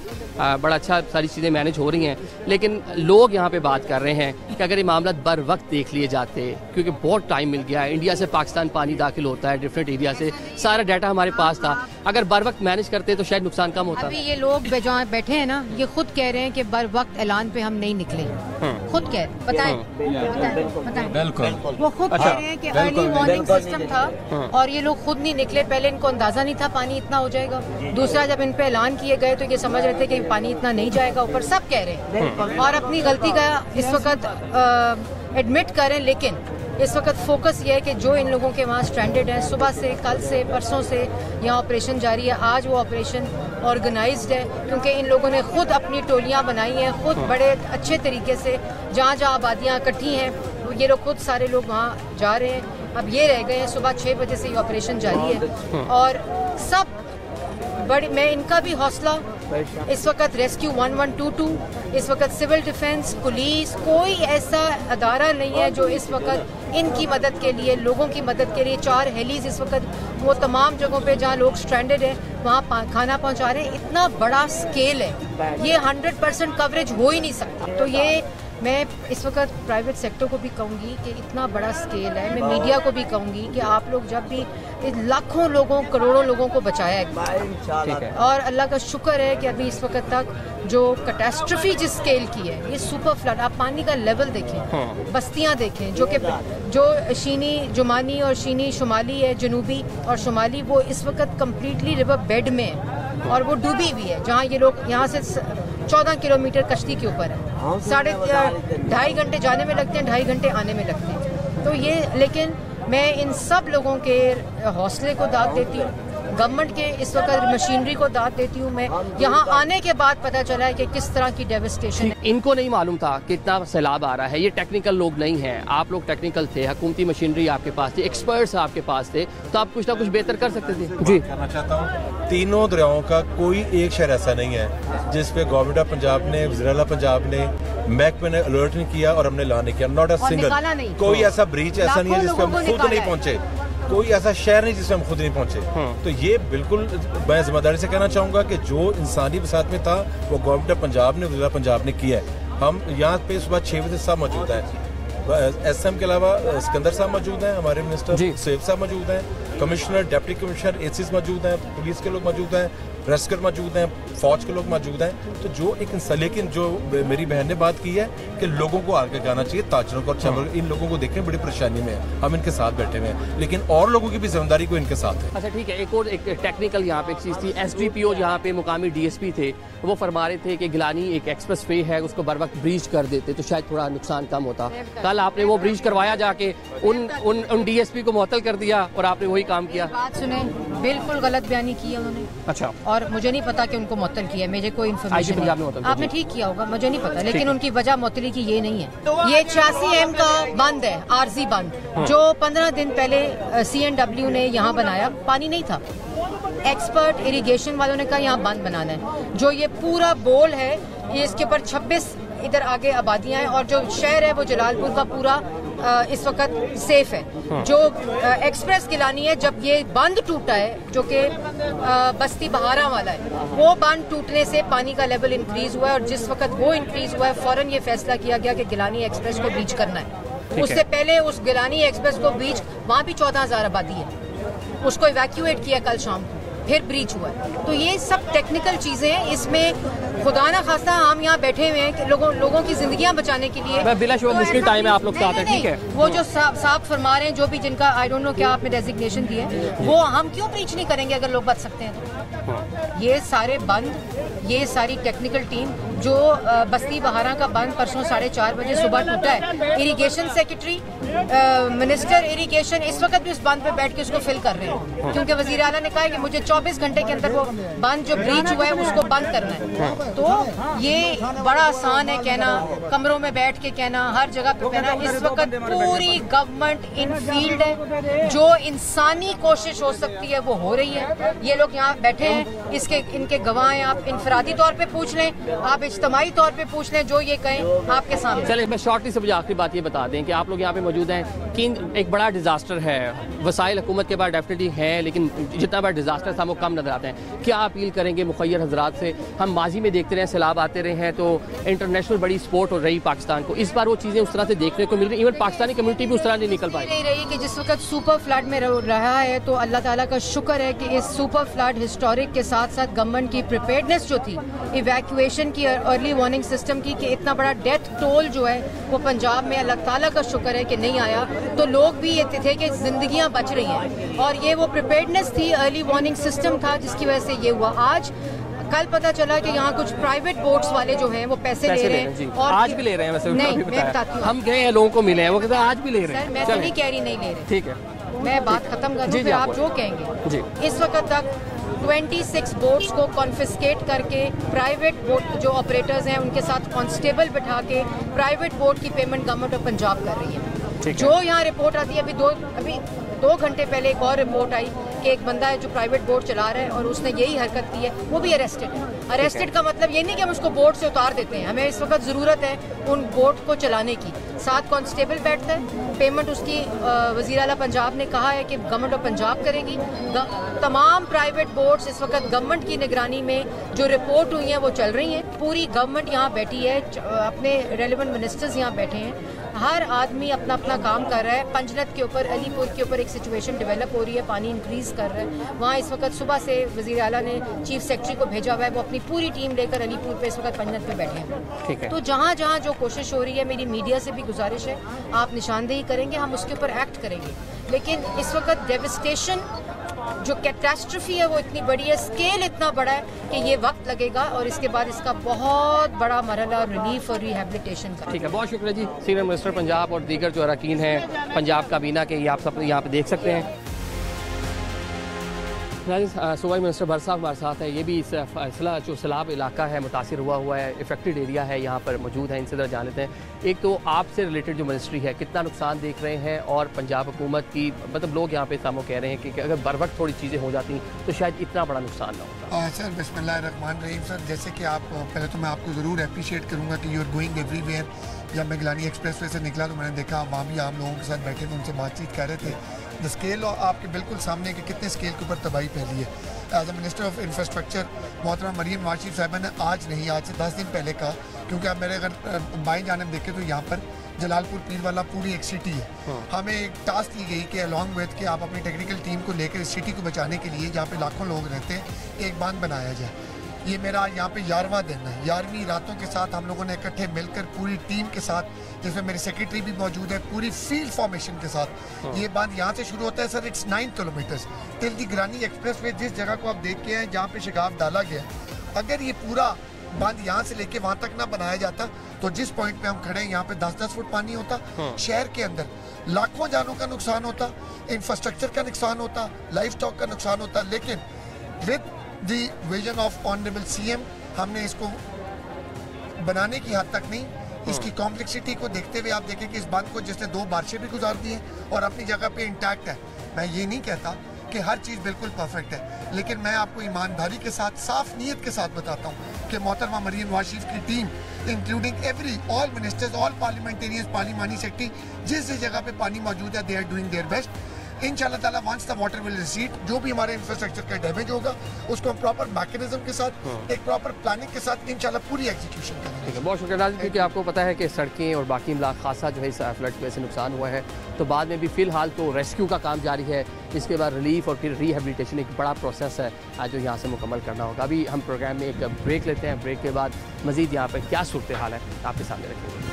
बड़ा अच्छा सारी चीज़ें मैनेज हो रही हैं, लेकिन लोग यहाँ पे बात कर रहे हैं कि अगर ये मामला बर वक्त देख लिए जाते, क्योंकि बहुत टाइम मिल गया है, इंडिया से पाकिस्तान पानी दाखिल होता है डिफरेंट एरिया से, सारा डाटा हमारे पास था, अगर बर वक्त मैनेज करते तो शायद नुकसान कम होता। अभी ये लोग जहाँ बैठे हैं ना, ये खुद कह रहे हैं कि बर वक्त ऐलान पे हम नहीं निकले, खुद कह रहे हैं। बताएं बिल्कुल, वो खुद कह रहे हैं कि अर्ली वार्निंग सिस्टम था और ये लोग खुद नहीं निकले। पहले इनको अंदाजा नहीं था पानी इतना हो जाएगा, दूसरा जब इन पे ऐलान किए गए तो ये समझ रहे थे कि पानी इतना नहीं जाएगा, ऊपर सब कह रहे हैं और अपनी गलती का इस वक्त एडमिट करें। लेकिन इस वक्त फोकस ये है कि जो इन लोगों के वहाँ स्ट्रैंडेड हैं, सुबह से, कल से, परसों से यहाँ ऑपरेशन जारी है। आज वो ऑपरेशन ऑर्गेनाइज्ड है क्योंकि इन लोगों ने खुद अपनी टोलियाँ बनाई हैं, खुद बड़े अच्छे तरीके से जहाँ जहाँ आबादियाँ इकट्ठी हैं ये लोग खुद सारे लोग वहाँ जा रहे हैं। अब ये रह गए हैं, सुबह 6 बजे से ये ऑपरेशन जारी है और सब बड़ी, मैं इनका भी हौसला, इस वक्त रेस्क्यू 1122, इस वक्त सिविल डिफेंस, पुलिस, कोई ऐसा अदारा नहीं है जो इस वक्त इनकी मदद के लिए, लोगों की मदद के लिए 4 हेलीज इस वक्त वो तमाम जगहों पे जहाँ लोग स्ट्रैंडेड हैं वहाँ खाना पहुँचा रहे हैं। इतना बड़ा स्केल है, ये 100% कवरेज हो ही नहीं सकता। तो ये मैं इस वक्त प्राइवेट सेक्टर को भी कहूँगी कि इतना बड़ा स्केल है, मैं मीडिया को भी कहूँगी कि आप लोग जब भी लाखों लोगों, करोड़ों लोगों को बचाया है और अल्लाह का शुक्र है कि अभी इस वक्त तक जो कैटास्ट्रफी जिस स्केल की है, ये सुपर फ्लड, आप पानी का लेवल देखें, बस्तियाँ देखें जो कि जो शीनी जुमानी और शीनी शुमाली है, जनूबी और शुमाली, वो इस वक्त कम्प्लीटली रिवर बेड में है और वो डूबी हुई है। जहाँ ये लोग यहाँ से 14 किलोमीटर कश्ती के ऊपर है, 2.5 घंटे जाने में लगते हैं, 2.5 घंटे आने में लगते हैं। तो ये, लेकिन मैं इन सब लोगों के हौसले को दाद देती हूँ, गवर्नमेंट के इस वक्त मशीनरी को दाद देती हूँ। मैं यहाँ आने के बाद पता चला है कि किस तरह की डेविस्टेशन है। इनको नहीं मालूम था कि इतना सैलाब आ रहा है, ये टेक्निकल लोग नहीं हैं, आप लोग टेक्निकल थे, हुकूमती मशीनरी आपके पास थी, एक्सपर्ट्स आपके पास थे, तो आप कुछ ना कुछ बेहतर कर सकते थे। जी करना चाहता हूँ, तीनों दरियाओं का कोई एक शहर ऐसा नहीं है जिस पे गवर्नमेंट ऑफ पंजाब ने, वज़ीर-ए-आला पंजाब ने, महकमे ने अलर्ट नहीं किया और हमने ला नहीं किया। नॉट अ सिंगल, कोई ऐसा ब्रीच ऐसा नहीं है जिसपे हम खुद नहीं पहुंचे, कोई ऐसा शहर नहीं जिसमें हम खुद नहीं पहुंचे। तो ये बिल्कुल मैं जिम्मेदारी से कहना चाहूंगा कि जो इंसानी वसात में था वो गवर्नमेंट ऑफ पंजाब ने, वज़ीर-ए-आला पंजाब ने किया है। हम यहाँ पे सुबह 6 बजे सब मौजूद है, SM के अलावा सिकंदर साहब मौजूद हैं, हमारे मिनिस्टर सेफ साहब मौजूद हैं, कमिश्नर, डिप्टी कमिश्नर, ACs मौजूद हैं, पुलिस के लोग मौजूद हैं, रेस्क्यू मौजूद हैं, फौज के लोग मौजूद हैं। तो जो एक लेकिन जो मेरी बहन ने बात की है कि लोगों को आगे जाना चाहिए, ताजरों को, और इन लोगों को देखें बड़ी परेशानी में है, हम इनके साथ बैठे हुए हैं, लेकिन और लोगों की भी जिम्मेदारी को इनके साथ है। अच्छा ठीक है, एक और एक टेक्निकल यहाँ पे एक चीज़ थी, SDPO जहाँ पे मुकामी DSP थे वो फरमा रहे थे कि गिलानी एक एक्सप्रेस वे है, उसको बर वक्त ब्रीच कर देते तो शायद थोड़ा नुकसान कम होता। कल आपने वो ब्रीच करवाया जाके, उन DSP को मुअत्तल कर दिया और आपने वही काम किया। बात सुने, बिल्कुल गलत बयानी की है उन्होंने। अच्छा, और मुझे नहीं पता कि उनको मुअत्तल किया, मुझे कोई इन्फॉर्मेशन नहीं, आपने ठीक किया होगा, मुझे नहीं पता, लेकिन उनकी वजह मुअत्तली की ये नहीं है। ये 86M का बंद है, आरजी बंद, जो 15 दिन पहले CNW ने यहाँ बनाया, पानी नहीं था, एक्सपर्ट इरिगेशन वालों ने कहा यहाँ बंद बनाना है। जो ये पूरा बोल है, ये इसके ऊपर 26 इधर आगे आबादियां हैं और जो शहर है वो जलालपुर का पूरा इस वक्त सेफ है। जो एक्सप्रेस गिलानी है, जब ये बंद टूटा है जो कि बस्ती बहारा वाला है, वो बंद टूटने से पानी का लेवल इंक्रीज हुआ है और जिस वक्त वो इंक्रीज हुआ है फौरन ये फैसला किया गया कि गिलानी एक्सप्रेस को ब्रीच करना है। उससे पहले उस गिलानी एक्सप्रेस को ब्रीच, वहाँ भी 14,000 आबादी है, उसको इवैक्यूएट किया कल शाम को, फिर ब्रीच हुआ है। तो ये सब टेक्निकल चीजें हैं, इसमें खुदा ना खास्ता हम यहाँ बैठे हुए हैं कि लोगों की जिंदगियां बचाने के लिए बिलाशुबा मुश्किल टाइम है, आप लोग साथ हैं, ठीक है। वो जो साफ फरमा रहे हैं, जो भी जिनका आई डोंट नो क्या आपने डेजिग्नेशन दिए, वो हम क्यों ब्रीच नहीं करेंगे अगर लोग बच सकते हैं तो। ये सारे बंद, ये सारी टेक्निकल टीम जो बस्ती बहारा का बंद परसों 4:30 बजे सुबह टूटा है, इरिगेशन सेक्रेटरी, मिनिस्टर इरिगेशन इस वक्त भी उस बंद पे बैठ के उसको फिल कर रहे हैं, क्योंकि वजीर आला ने कहा है कि मुझे 24 घंटे के अंदर वो बंद जो ब्रीच हुआ है उसको बंद करना है। तो ये बड़ा आसान है कहना, कमरों में बैठ के कहना, हर जगह पे कहना। इस वक्त पूरी गवर्नमेंट इन फील्ड है, जो इंसानी कोशिश हो सकती है वो हो रही है। ये लोग यहाँ बैठे हैं, इनके गवाह हैं, आप इंफरादी तौर पे पूछ लें, आप इज्तिमाई तौर पे पूछ लें, जो ये कहें आपके सामने। चलिए मैं शॉर्टली से मुझे आखिरी बात ये बता दें कि आप लोग यहाँ पे मौजूद हैं कि एक बड़ा डिजास्टर है, वसाइल हुकूमत के पास डेफिनेटली है, लेकिन जितना बड़ा डिजास्टर था वो कम नजर आता है। क्या अपील करेंगे मुखय्यर हजरात से? हम माजी में देखते रहे, सैलाब आते रहे हैं तो इंटरनेशनल बड़ी सपोर्ट हो रही पाकिस्तान को, इस बार वो चीज़ें उस तरह से देखने को मिल रही, इवन पाकिस्तानी कम्युनिटी भी उस तरह नहीं निकल पाई नहीं रही कि जिस वक्त सुपर फ्लड में रहा है। तो अल्लाह ताला का शुक्र है कि इस सुपर फ्लड हिस्टोरिक के साथ साथ गवर्नमेंट की प्रिपेयर्डनेस जो थी, इवैक्यूएशन की, अर्ली वार्निंग सिस्टम की, कि इतना बड़ा डेथ टोल जो है वो पंजाब में अल्लाह ताला का शुक्र है कि नहीं आया। तो लोग भी ये थे कि जिंदगियां बच रही हैं और ये वो प्रिपेयर्डनेस थी, अर्ली वार्निंग सिस्टम था जिसकी वजह से ये हुआ। आज कल पता चला कि यहाँ कुछ प्राइवेट बोट्स वाले जो हैं वो पैसे ले रहे हैं और आज भी ले रहे हैं। वैसे नहीं, मैं बताती हूँ, हम गए हैं, लोगों को मिले हैं, वो कहते हैं आज भी ले रहे हैं। सर मैं तो नहीं कह रही नहीं ले रहे, ठीक है, मैं बात खत्म कर दूं, फिर आप जो कहेंगे। इस वक्त तक 26 बोट्स को कॉन्फिस्केट करके प्राइवेट बोट जो ऑपरेटर्स हैं उनके साथ कांस्टेबल बिठा के प्राइवेट बोट की पेमेंट गवर्नमेंट ऑफ पंजाब कर रही है। जो यहाँ रिपोर्ट आती है, अभी 2 घंटे पहले एक और रिपोर्ट आई कि एक बंदा है जो प्राइवेट बोट चला रहा है और उसने यही हरकत की है, वो भी अरेस्टेड है। अरेस्टेड का मतलब ये नहीं कि हम उसको बोट से उतार देते हैं, हमें इस वक्त ज़रूरत है उन बोट को चलाने की। 7 कांस्टेबल बैठता है, पेमेंट उसकी वज़ीर आला पंजाब ने कहा है कि गवर्नमेंट ऑफ पंजाब करेगी। तमाम प्राइवेट बोट्स इस वक्त गवर्नमेंट की निगरानी में जो रिपोर्ट हुई हैं वो चल रही हैं। पूरी गवर्नमेंट यहाँ बैठी है, अपने रेलिवेंट मिनिस्टर्स यहाँ बैठे हैं, हर आदमी अपना अपना काम कर रहा है। पंजनत के ऊपर, अलीपुर के ऊपर एक सिचुएशन डेवलप हो रही है, पानी इंक्रीज कर रहा है वहाँ। इस वक्त सुबह से वज़ीर आला ने चीफ सेक्रेटरी को भेजा हुआ है, वो अपनी पूरी टीम लेकर अलीपुर पे इस वक्त पंजनत पे बैठे हैं। तो जहाँ जहाँ जो कोशिश हो रही है, मेरी मीडिया से भी गुजारिश है, आप निशानदेही करेंगे, हम उसके ऊपर एक्ट करेंगे। लेकिन इस वक्त डेविस्टेशन जो कैटास्ट्रफी है वो इतनी बड़ी है, स्केल इतना बड़ा है कि ये वक्त लगेगा और इसके बाद इसका बहुत बड़ा मरहला रिलीफ और रिहेबिलिटेशन का। ठीक है, बहुत शुक्रिया जी। सीनियर मिनिस्टर पंजाब और दीगर जो अरकान हैं पंजाब काबीना के, ये आप सब यहाँ पे देख सकते हैं। सूबाई मिनिस्टर भर साहब हमारे साथ है, ये भी इस फैसला जो सैलाब इलाका है मुतासिर हुआ है, इफेक्टेड एरिया है, यहाँ पर मौजूद है, इनसे ज़रा जान लेते हैं। एक तो आपसे रिलेटेड जो मिनिस्ट्री है, कितना नुकसान देख रहे हैं, और पंजाब हुकूमत की, मतलब लोग यहाँ पे सामो कह रहे हैं कि अगर बर वक्त थोड़ी चीज़ें हो जाती तो शायद इतना बड़ा नुकसान ना होता। सर बिस्मिल्लाहिर्रहमानिर्रहीम। सर जैसे कि आप, पहले तो मैं आपको ज़रूर अप्रिशिएट करूँगा कि यू आर गोइंग एवरीवेयर। जब मैं गिलानी एक्सप्रेस वे से निकला तो मैंने देखा वहाँ भी आम लोगों के साथ बैठे थे, उनसे बातचीत कर रहे थे। द स्केल आपके बिल्कुल सामने कि कितने स्केल के ऊपर तबाही फैली है। As a minister of infrastructure मोहतरमा मरीम नवाज शरीफ साहिबा ने आज नहीं, आज से 10 दिन पहले कहा, क्योंकि आप मेरे अगर बाईं जानिब देखें तो यहाँ पर जलालपुर पीर वाला पूरी एक सिटी है। हमें एक टास्क दी गई कि अलॉन्ग विद के आप अपनी टेक्निकल टीम को लेकर इस सिटी को बचाने के लिए, जहाँ पे लाखों लोग रहते हैं, एक बांध बनाया जाए। ये मेरा यहाँ पे 11वां दिन है। 11वीं रातों के साथ हम लोगों ने इकट्ठे मिलकर पूरी टीम के साथ, जिसमें मेरी सेक्रेटरी भी मौजूद है, पूरी फील्ड फॉर्मेशन के साथ, ये बांध यहाँ से शुरू होता है sir, it's 9 kilometres till the Gilani expressway. जिस जगह को आप देख के हैं जहाँ पे शिगाफ डाला गया, अगर ये पूरा बांध यहाँ से लेके वहाँ तक ना बनाया जाता तो जिस पॉइंट पे हम खड़े हैं यहाँ पे 10-10 फुट पानी होता, शहर के अंदर लाखों जानों का नुकसान होता, इंफ्रास्ट्रक्चर का नुकसान होता, लाइफ स्टॉक का नुकसान होता। लेकिन with the vision of honourable CM हमने इसको बनाने की हद तक नहीं, इसकी कॉम्प्लेक्सिटी को देखते हुए आप देखें कि इस बांध को जिसने 2 बारिशें भी गुजार दी हैं और अपनी जगह पे इंटैक्ट है। मैं ये नहीं कहता कि हर चीज़ बिल्कुल परफेक्ट है, लेकिन मैं आपको ईमानदारी के साथ, साफ नीयत के साथ बताता हूँ कि मोहतरमा मरीम नवाज शरीफ की team, including all ministers, all parliamentarians, पार्लिमानी सेक्रेटरी, जिस जगह पे पानी मौजूद है, they are doing their best. इंशाल्लाह ताला once the water will recede, जो भी हमारे इंफ्रास्ट्रक्चर का डैमेज होगा उसको हम प्रॉपर मैकेनिज्म के साथ, एक प्रॉपर प्लानिंग के साथ इंशाल्लाह पूरी एग्जीक्यूशन करेंगे। बहुत शुक्रिया नाज़रीन, क्योंकि आपको पता है कि सड़कें और बाकी इमला खासा जो है इस फ्लड की वजह से नुकसान हुआ है, तो बाद में भी फ़िलहाल तो रेस्क्यू का काम जारी है, इसके बाद रिलीफ और फिर रिहेबिलिटेशन एक बड़ा प्रोसेस है जो यहाँ से मुकम्मल करना होगा। अभी हम प्रोग्राम में एक ब्रेक लेते हैं, ब्रेक के बाद मज़ीद यहाँ पर क्या सूरत हाल है आपके सामने रखेंगे।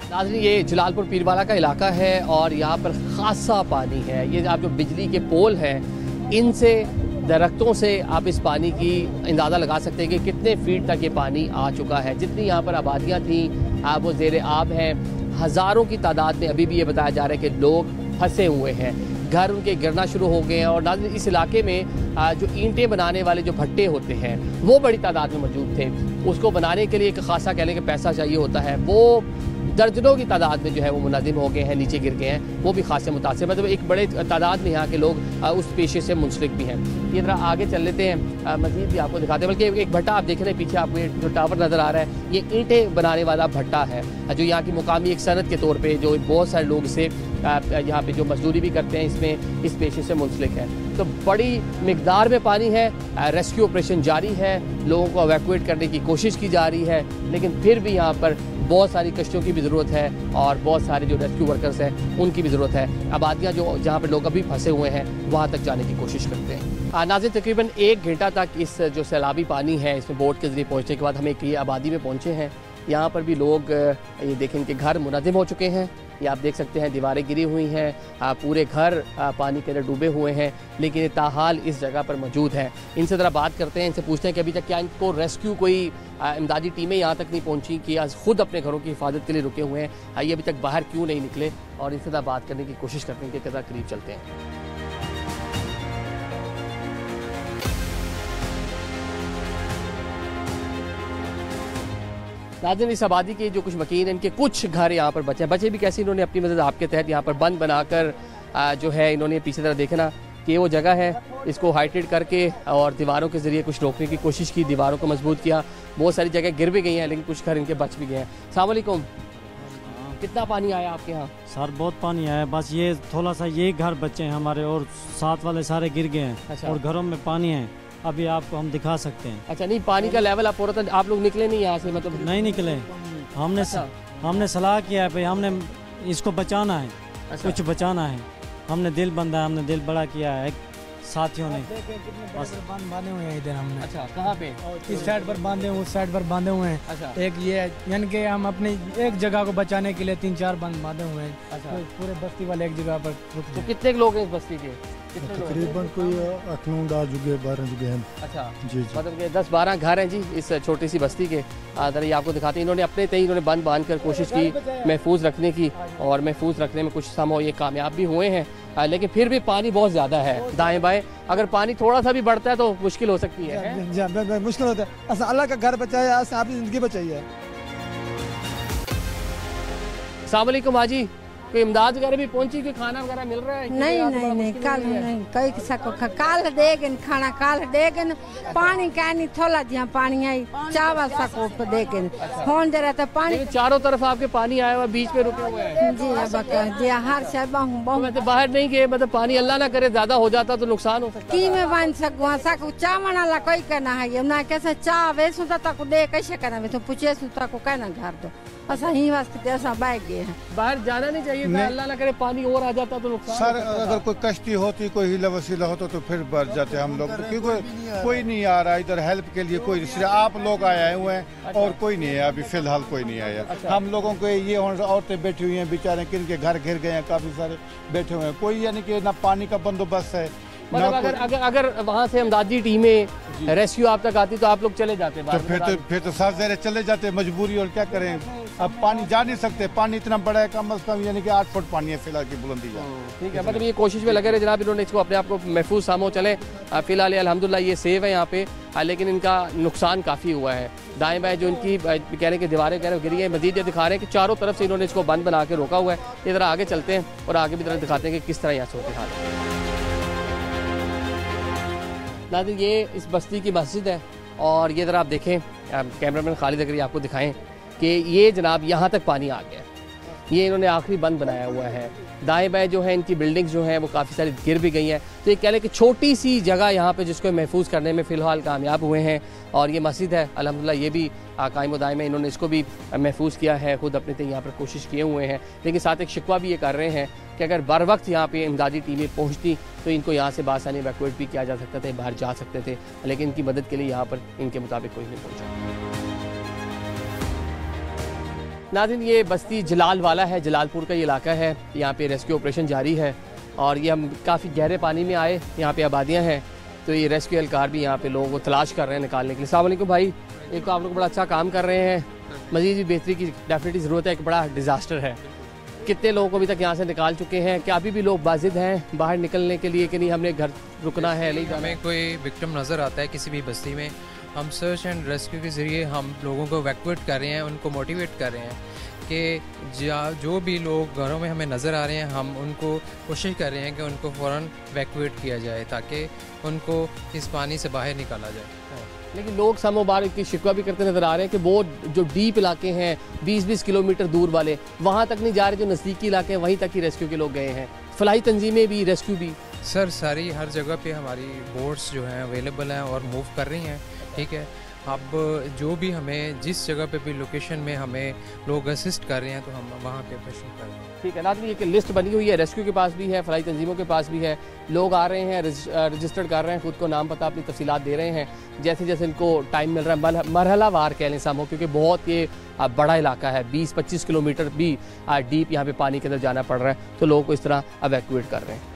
नाज़रीन, ये जलालपुर पीरवाला का इलाका है और यहाँ पर खासा पानी है। ये आप जो बिजली के पोल हैं, इनसे, दरख्तों से आप इस पानी की अंदाज़ा लगा सकते हैं कि कितने फीट तक ये पानी आ चुका है। जितनी यहाँ पर आबादियाँ थीं वो ज़ेर आब हैं। हज़ारों की तादाद में अभी भी ये बताया जा रहा है कि लोग फंसे हुए हैं, घर उनके गिरना शुरू हो गए हैं। और नाज़रीन, इस इलाके में जो ईंटें बनाने वाले जो भट्टे होते हैं वो बड़ी तादाद में मौजूद थे। उसको बनाने के लिए एक खासा कह लें कि पैसा चाहिए होता है, वो दर्जनों की तादाद में जो है वो मुनादिम हो गए हैं, नीचे गिर गए हैं, वो भी खासे मुतासिर, मतलब एक बड़े तादाद में यहाँ के लोग उस पेशे से मुंसलिक भी हैं। ये जरा आगे चल लेते हैं, मज़ीद भी आपको दिखाते हैं। बल्कि एक भट्टा आप देख रहे हैं पीछे, आपको ये जो टावर नज़र आ रहा है, ये ईंटें बनाने वाला भट्टा है जो यहाँ की मुकामी एक सनत के तौर पर, जो बहुत सारे लोग से यहाँ पे जो मजदूरी भी करते हैं, इसमें इस पेशे से मुंसलिक है। तो बड़ी मिकदार में पानी है, रेस्क्यू ऑपरेशन जारी है, लोगों को एवैक्यूएट करने की कोशिश की जा रही है, लेकिन फिर भी यहाँ पर बहुत सारी कश्तियों की भी ज़रूरत है और बहुत सारे जो रेस्क्यू वर्कर्स हैं उनकी भी ज़रूरत है। आबादियाँ जो जहाँ पर लोग अभी फंसे हुए हैं वहाँ तक जाने की कोशिश करते हैं। नाज़रीन, तकरीबन 1 घंटा तक इस जो सैलाबी पानी है इसमें बोट के ज़रिए पहुँचने के बाद हम एक ये आबादी में पहुँचे हैं। यहाँ पर भी लोग ये देखें इनके घर मुनज़्ज़म हो चुके हैं। ये आप देख सकते हैं दीवारें गिरी हुई हैं, पूरे घर पानी के अंदर डूबे हुए हैं, लेकिन ये ताहाल इस जगह पर मौजूद है। इनसे ज़रा बात करते हैं, इनसे पूछते हैं कि अभी तक क्या इनको रेस्क्यू कोई इमदादी टीमें यहाँ तक नहीं पहुँची कि आज खुद अपने घरों की हिफाजत के लिए रुके हुए हैं, ये अभी तक बाहर क्यों नहीं निकले, और इनसे ज़रा बात करने की कोशिश करते हैं कि कितना करीब चलते हैं। नाज़रीन, इस आबादी के जो कुछ मकीन हैं, इनके कुछ घर यहाँ पर बचे भी कैसे, इन्होंने अपनी मदद आपके तहत यहाँ पर बंद बनाकर जो है इन्होंने पीछे तरह देखना कि वो जगह है, इसको हाइटेड करके और दीवारों के ज़रिए कुछ रोकने की कोशिश की, दीवारों को मजबूत किया। बहुत सारी जगह गिर भी गई हैं, लेकिन कुछ घर इनके बच भी गए हैं। अस्सलाम वालेकुम, कितना पानी आया आपके यहाँ? सर बहुत पानी आया, बस ये थोड़ा सा ये घर बचे हैं हमारे, और साथ वाले सारे गिर गए हैं। अच्छा। और घरों में पानी है, अभी आपको हम दिखा सकते हैं। अच्छा, नहीं पानी का लेवल आप पूरा, आप लोग निकले नहीं यहाँ से? मतलब नहीं निकले, हमने सलाह किया है भाई, हमने इसको बचाना है। अच्छा। कुछ बचाना है, हमने दिल बंधा है, हमने दिल बड़ा किया है साथियों ने। बस बांधे हुए हैं इधर हमने। अच्छा, कहाँ पे? इस साइड पर बांधे हुए, उस साइड पर बांधे हुए हैं। अच्छा। एक ये यानी कि हम अपनी एक जगह को बचाने के लिए 3-4 बांधे हुए हैं। अच्छा। तो पूरे बस्ती वाले एक जगह पर। तो कितने लोग हैं इस बस्ती के? तकरीबन कोई 8-9 जुगे 12 जुगे हैं। अच्छा जी, मतलब कि 10-12 घर हैं जी इस छोटी सी बस्ती के। ये आपको दिखाते हैं, इन्होंने अपने तय इन्होंने बंद बांध कर कोशिश की महफूज रखने की, और महफूज रखने में कुछ समय ये कामयाब भी हुए हैं, लेकिन फिर भी पानी बहुत ज़्यादा है दाएं बाएं। अगर पानी थोड़ा सा भी बढ़ता है तो मुश्किल हो सकती है। मुश्किल होता है, अल्लाह का घर बचाए, आपकी ज़िंदगी बचाई है। अस्सलाम वालेकुम हाजी, कोई इमदाद वगैरह भी पहुंची, कोई खाना वगैरह मिल रहा है? नहीं कल नहीं कई सको काल देगन खाना काल देगन पानी का नहीं थोड़ा जिया पानी आई चावल सको तो देगन होन जरा तो पानी चारों तरफ आपके पानी आया हुआ, बीच में रुके हुए हैं। जी अब जी हर से बहुत बाहर नहीं गए, मतलब पानी अल्लाह ना करे ज्यादा हो जाता तो नुकसान हो सकता है। की में बन सकूं सको चावल वाला कोई करना है ना, कैसे चाह वेसु तक दे कैसे करना वे तो पूछे सु तक कहना घर दो ऐसा ही वास्ते ऐसा बैठ गए हैं। बाहर जाना नहीं चाहिए था, अल्लाह ना करे पानी और आ जाता तो नुकसान। सर अगर कोई कश्ती होती, कोई हिला वसीला होता तो फिर बढ़ जाते हम लोग, क्योंकि कोई नहीं आ रहा इधर हेल्प के लिए, कोई सिर्फ आप लोग आए हुए हैं और कोई नहीं है अभी फिलहाल, कोई नहीं आया। हम लोगों को ये औरतें बैठी हुई हैं बेचारे, किन के घर घिर गए हैं, काफी सारे बैठे हुए हैं, कोई यानी कि ना पानी का बंदोबस्त है, मतलब अगर वहाँ से अमदादी टीमें रेस्क्यू आप तक आती तो आप लोग चले जाते? तो फिर तो साथ जरे चले जाते, मजबूरी, और क्या करें, अब पानी जा नहीं सकते, पानी इतना बड़ा है, कम से कम यानी कि 8 फुट पानी है फिलहाल की बुलंदी। ठीक है, मतलब ये कोशिश में लगे रहे जनाब, इन्होंने इसको अपने आप को महफूज सामो चले। फिलहाल अल्हम्दुलिल्लाह ये सेव है यहाँ पे, लेकिन इनका नुकसान काफ़ी हुआ है। दाएं बाएं जो इनकी कह रहे कि दीवारें कह रहे गिरी है, मजीद ये दिखा रहे हैं कि चारों तरफ से इन्होंने इसको बंद बना के रोका हुआ है। इधर आगे चलते हैं और आगे भी तरह दिखाते हैं कि किस तरह यहाँ सूरत हाल है। नाज़रीन ये इस बस्ती की मस्जिद है और ये ज़रा आप देखें, कैमरामैन खालिद अगर आपको दिखाएं कि ये जनाब यहाँ तक पानी आ गया, ये इन्होंने आखिरी बंद बनाया हुआ है। दाएं बाएं जो है इनकी बिल्डिंग्स जो हैं वो काफ़ी सारी गिर भी गई हैं। तो ये कह लें कि छोटी सी जगह यहाँ पे जिसको महफूज करने में फ़िलहाल कामयाब हुए हैं। और ये मस्जिद है अल्हम्दुलिल्लाह, ये भी कायम दायम में इन्होंने इसको भी महफूज किया है, खुद अपने तक यहाँ पर कोशिश किए हुए हैं। लेकिन साथ एक शिकवा भी ये कर रहे हैं कि अगर बर वक्त यहाँ पे इमदादी टीमें पहुँचती तो इनको यहाँ से बासानी इवैक्यूएट भी किया जा सकता था, बाहर जा सकते थे, लेकिन इनकी मदद के लिए यहाँ पर इनके मुताबिक कोई नहीं पहुँचा। नाज़रीन ये बस्ती जलाल वाला है, जलालपुर का ये इलाका है, यहाँ पे रेस्क्यू ऑपरेशन जारी है और ये हम काफ़ी गहरे पानी में आए, यहाँ पे आबादियाँ हैं, तो ये रेस्क्यू एहलकार भी यहाँ पे लोगों को तलाश कर रहे हैं निकालने के लिए। अस्सलाम वालेकुम भाई, एक तो आप लोग बड़ा अच्छा काम कर रहे हैं, मज़ीद भी बेहतरी की डेफिनेटली ज़रूरत है, एक बड़ा डिज़ास्टर है। कितने लोगों को अभी तक यहाँ से निकाल चुके हैं? क्या अभी भी लोग बाजिद हैं बाहर निकलने के लिए कि नहीं हमने घर रुकना है? नहीं, हमें कोई विक्टिम नज़र आता है किसी भी बस्ती में, हम सर्च एंड रेस्क्यू के ज़रिए हम लोगों को इवैक्यूएट कर रहे हैं, उनको मोटिवेट कर रहे हैं कि जो भी लोग घरों में हमें नज़र आ रहे हैं हम उनको कोशिश कर रहे हैं कि उनको फ़ौरन इवैक्यूएट किया जाए ताकि उनको इस पानी से बाहर निकाला जाए। लेकिन लोग समोबार की शिकवा भी करते नज़र आ रहे हैं कि वो जो डीप इलाके हैं 20-20 किलोमीटर दूर वाले वहाँ तक नहीं जा रहे, जो नज़दीकी इलाके हैं वहीं तक ही रेस्क्यू के लोग गए हैं। फलाही तंजीमें भी, रेस्क्यू भी सर सारी हर जगह पे हमारी बोट्स जो हैं अवेलेबल हैं और मूव कर रही हैं। ठीक है, अब जो भी हमें जिस जगह पे भी लोकेशन में हमें लोग असिस्ट कर रहे हैं तो हम वहाँ पे कोशिश कर रहे हैं। ठीक है, नाज़रीन एक लिस्ट बनी हुई है, रेस्क्यू के पास भी है, फलाई तंजीमों के पास भी है, लोग आ रहे हैं, रजिस्टर्ड कर रहे हैं, खुद को नाम पता अपनी तफसीलात दे रहे हैं जैसे जैसे इनको टाइम मिल रहा है, मरहला वार कह लें सामो, क्योंकि बहुत ये बड़ा इलाका है, 20-25 किलोमीटर भी डीप यहाँ पे पानी के अंदर जाना पड़ रहा है, तो लोगों को इस तरह एवैक्यूएट कर रहे हैं।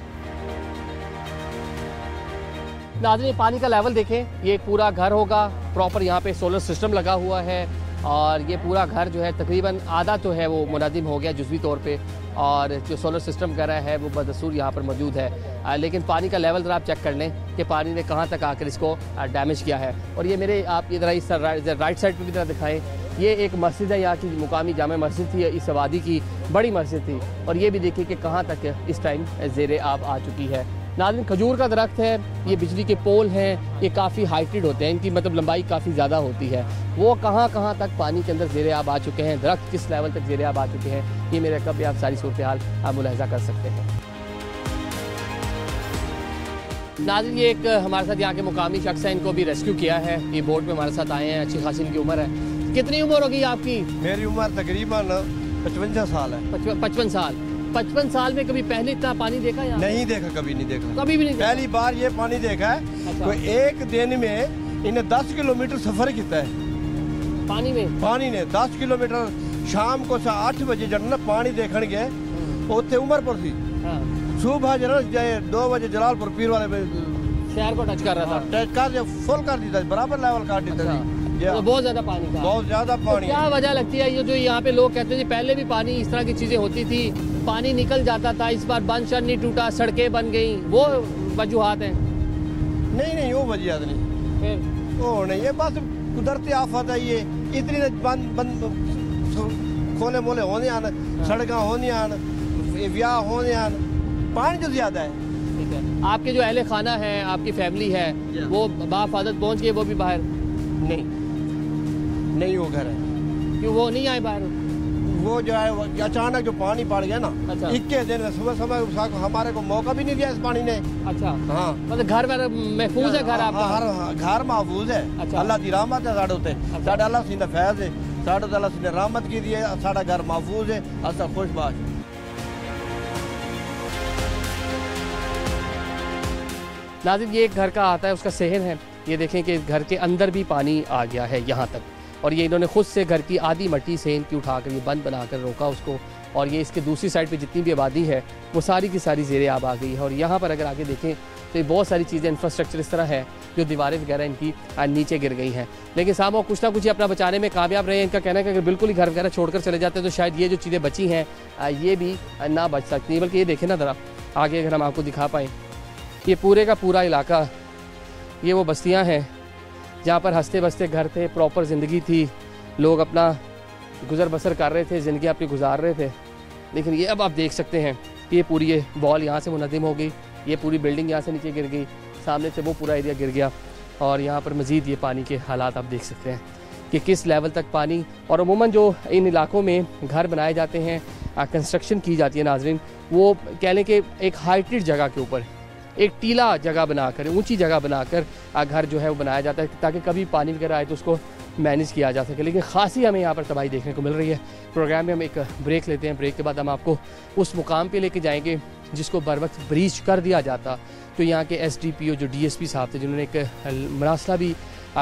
नाज़रीन पानी का लेवल देखें, ये पूरा घर होगा, प्रॉपर यहाँ पे सोलर सिस्टम लगा हुआ है और ये पूरा घर जो है तकरीबन आधा तो है वो मुनादिम हो गया जुज़वी तौर पे, और जो सोलर सिस्टम कर रहा है वो बदसूर यहाँ पर मौजूद है। लेकिन पानी का लेवल ज़रा आप चेक कर लें कि पानी ने कहाँ तक आकर इसको डैमेज किया है। और ये मेरे आप ये ज़रा इस राइट साइड पर भी ज़रा दिखाएँ, ये एक मस्जिद है, यहाँ की मुकामी जामे मस्जिद थी, इस आबादी की बड़ी मस्जिद थी, और ये भी देखिए कि कहाँ तक इस टाइम ज़ेरे आब आ चुकी है। नाज़रीन खजूर का दरख्त है, ये बिजली के पोल हैं, ये काफ़ी हाइटेड होते हैं, इनकी मतलब लंबाई काफ़ी ज़्यादा होती है, वो कहाँ कहाँ तक पानी के अंदर ज़ेरे आब आ चुके हैं, दरख्त किस लेवल तक ज़ेरे आब आ चुके हैं, ये मेरे कब आप सारी सूरत हाल आप मुलाहिज़ा कर सकते हैं। नाज़रीन ये एक हमारे साथ यहाँ के मुकामी शख्स है, इनको भी रेस्क्यू किया है, ये बोट में हमारे साथ आए हैं, अच्छी खासी इनकी उम्र है। कितनी उम्र होगी आपकी? मेरी उम्र तकरीबन 55 साल है। 55 साल। 55 साल में कभी पहले इतना पानी देखा या नहीं? देखा, कभी नहीं देखा, कभी भी नहीं देखा। पहली बार ये पानी देखा है। अच्छा। तो एक दिन में इन्हें 10 किलोमीटर सफर किया है पानी में। पानी ने 10 किलोमीटर शाम को 8 बजे जब पानी देखने गए उत्थे उमरपुर थी, सुबह जरा 2 बजे जलालपुर पीर वाले शहर को टच कर रहा था, टच कर फुल कर दी था, बराबर लेवल कर दी था। तो बहुत ज्यादा पानी था, बहुत ज्यादा पानी। तो क्या वजह लगती है ये जो यहाँ पे लोग कहते हैं पहले भी पानी इस तरह की चीजें होती थी, पानी निकल जाता था, इस बार बंद शर नहीं टूटा, सड़कें बन गई, वो वजूहात हैं? नहीं वो वजह नहीं, वो नहीं, ये बस कुदरती आफत है। ये इतनी बंद खोले मोले होने आन, सड़क होने आन, ब्याह होने आन, पानी जो ज्यादा है। ठीक है, आपके जो अहले खाना है, आपकी फैमिली है, वो बाफाजत पहुँच गए? वो भी बाहर नहीं वो घर है। क्यों वो नहीं आए बाहर? वो जो है अचानक जो पानी पड़ गया ना, 21 दिन में सुबह समय हमारे को मौका भी नहीं दिया इस पानी ने। अच्छा, हाँ, मतलब घर महफूज है? घर आपका घर महफूज है। अच्छा। अल्लाह की रहमत है साढ़े उत्ते, साढ़े अल्लाह सीने फैज है, साढ़े अल्लाह सीने रहमत की दी है, साढ़ा घर महफूज है, असा खुशबाश। नाज़रीन ये एक घर का आता है, उसका सहन है, ये देखें कि घर के अंदर भी पानी आ गया है यहाँ तक, और ये इन्होंने खुद से घर की आधी मट्टी सेन की उठाकर ये बंद बनाकर रोका उसको, और ये इसके दूसरी साइड पे जितनी भी आबादी है वो सारी की सारी ज़ेरे आब आ गई है। और यहाँ पर अगर आगे देखें तो ये बहुत सारी चीज़ें इंफ्रास्ट्रक्चर इस तरह है जो दीवारें वगैरह इनकी नीचे गिर गई हैं। लेकिन साहब वो कुछ ना कुछ अपना बचाने में कामयाब रहे हैं। इनका कहना है कि अगर बिल्कुल ही घर वगैरह छोड़कर चले जाते हैं तो शायद ये जो चीज़ें बची हैं ये भी ना बच सकती। बल्कि ये देखें ना ज़रा आगे अगर हम आपको दिखा पाएँ, ये पूरे का पूरा इलाका, ये वो बस्तियाँ हैं जहाँ पर हंसते बसते घर थे, प्रॉपर ज़िंदगी थी, लोग अपना गुजर बसर कर रहे थे, ज़िंदगी अपनी गुजार रहे थे। लेकिन ये अब आप देख सकते हैं कि ये पूरी ये वॉल यहाँ से मुनज़्ज़म हो गई, ये पूरी बिल्डिंग यहाँ से नीचे गिर गई, सामने से वो पूरा एरिया गिर गया और यहाँ पर मज़ीद ये पानी के हालात आप देख सकते हैं कि किस लेवल तक पानी। और अमूमन जो इन इलाकों में घर बनाए जाते हैं, कंस्ट्रक्शन की जाती है नाज़रीन, वो कह लें कि एक हाइटेड जगह के ऊपर एक टीला जगह बनाकर, ऊंची जगह बनाकर घर जो है वो बनाया जाता है ताकि कभी पानी वगैरह आए तो उसको मैनेज किया जा सके। लेकिन ख़ासी हमें यहाँ पर तबाही देखने को मिल रही है। प्रोग्राम में हम एक ब्रेक लेते हैं, ब्रेक के बाद हम आपको उस मुकाम पे लेके जाएंगे जिसको बर वक्त ब्रीच कर दिया जाता तो यहाँ के SDPO जो DSP साहब थे, जिन्होंने एक मरासला भी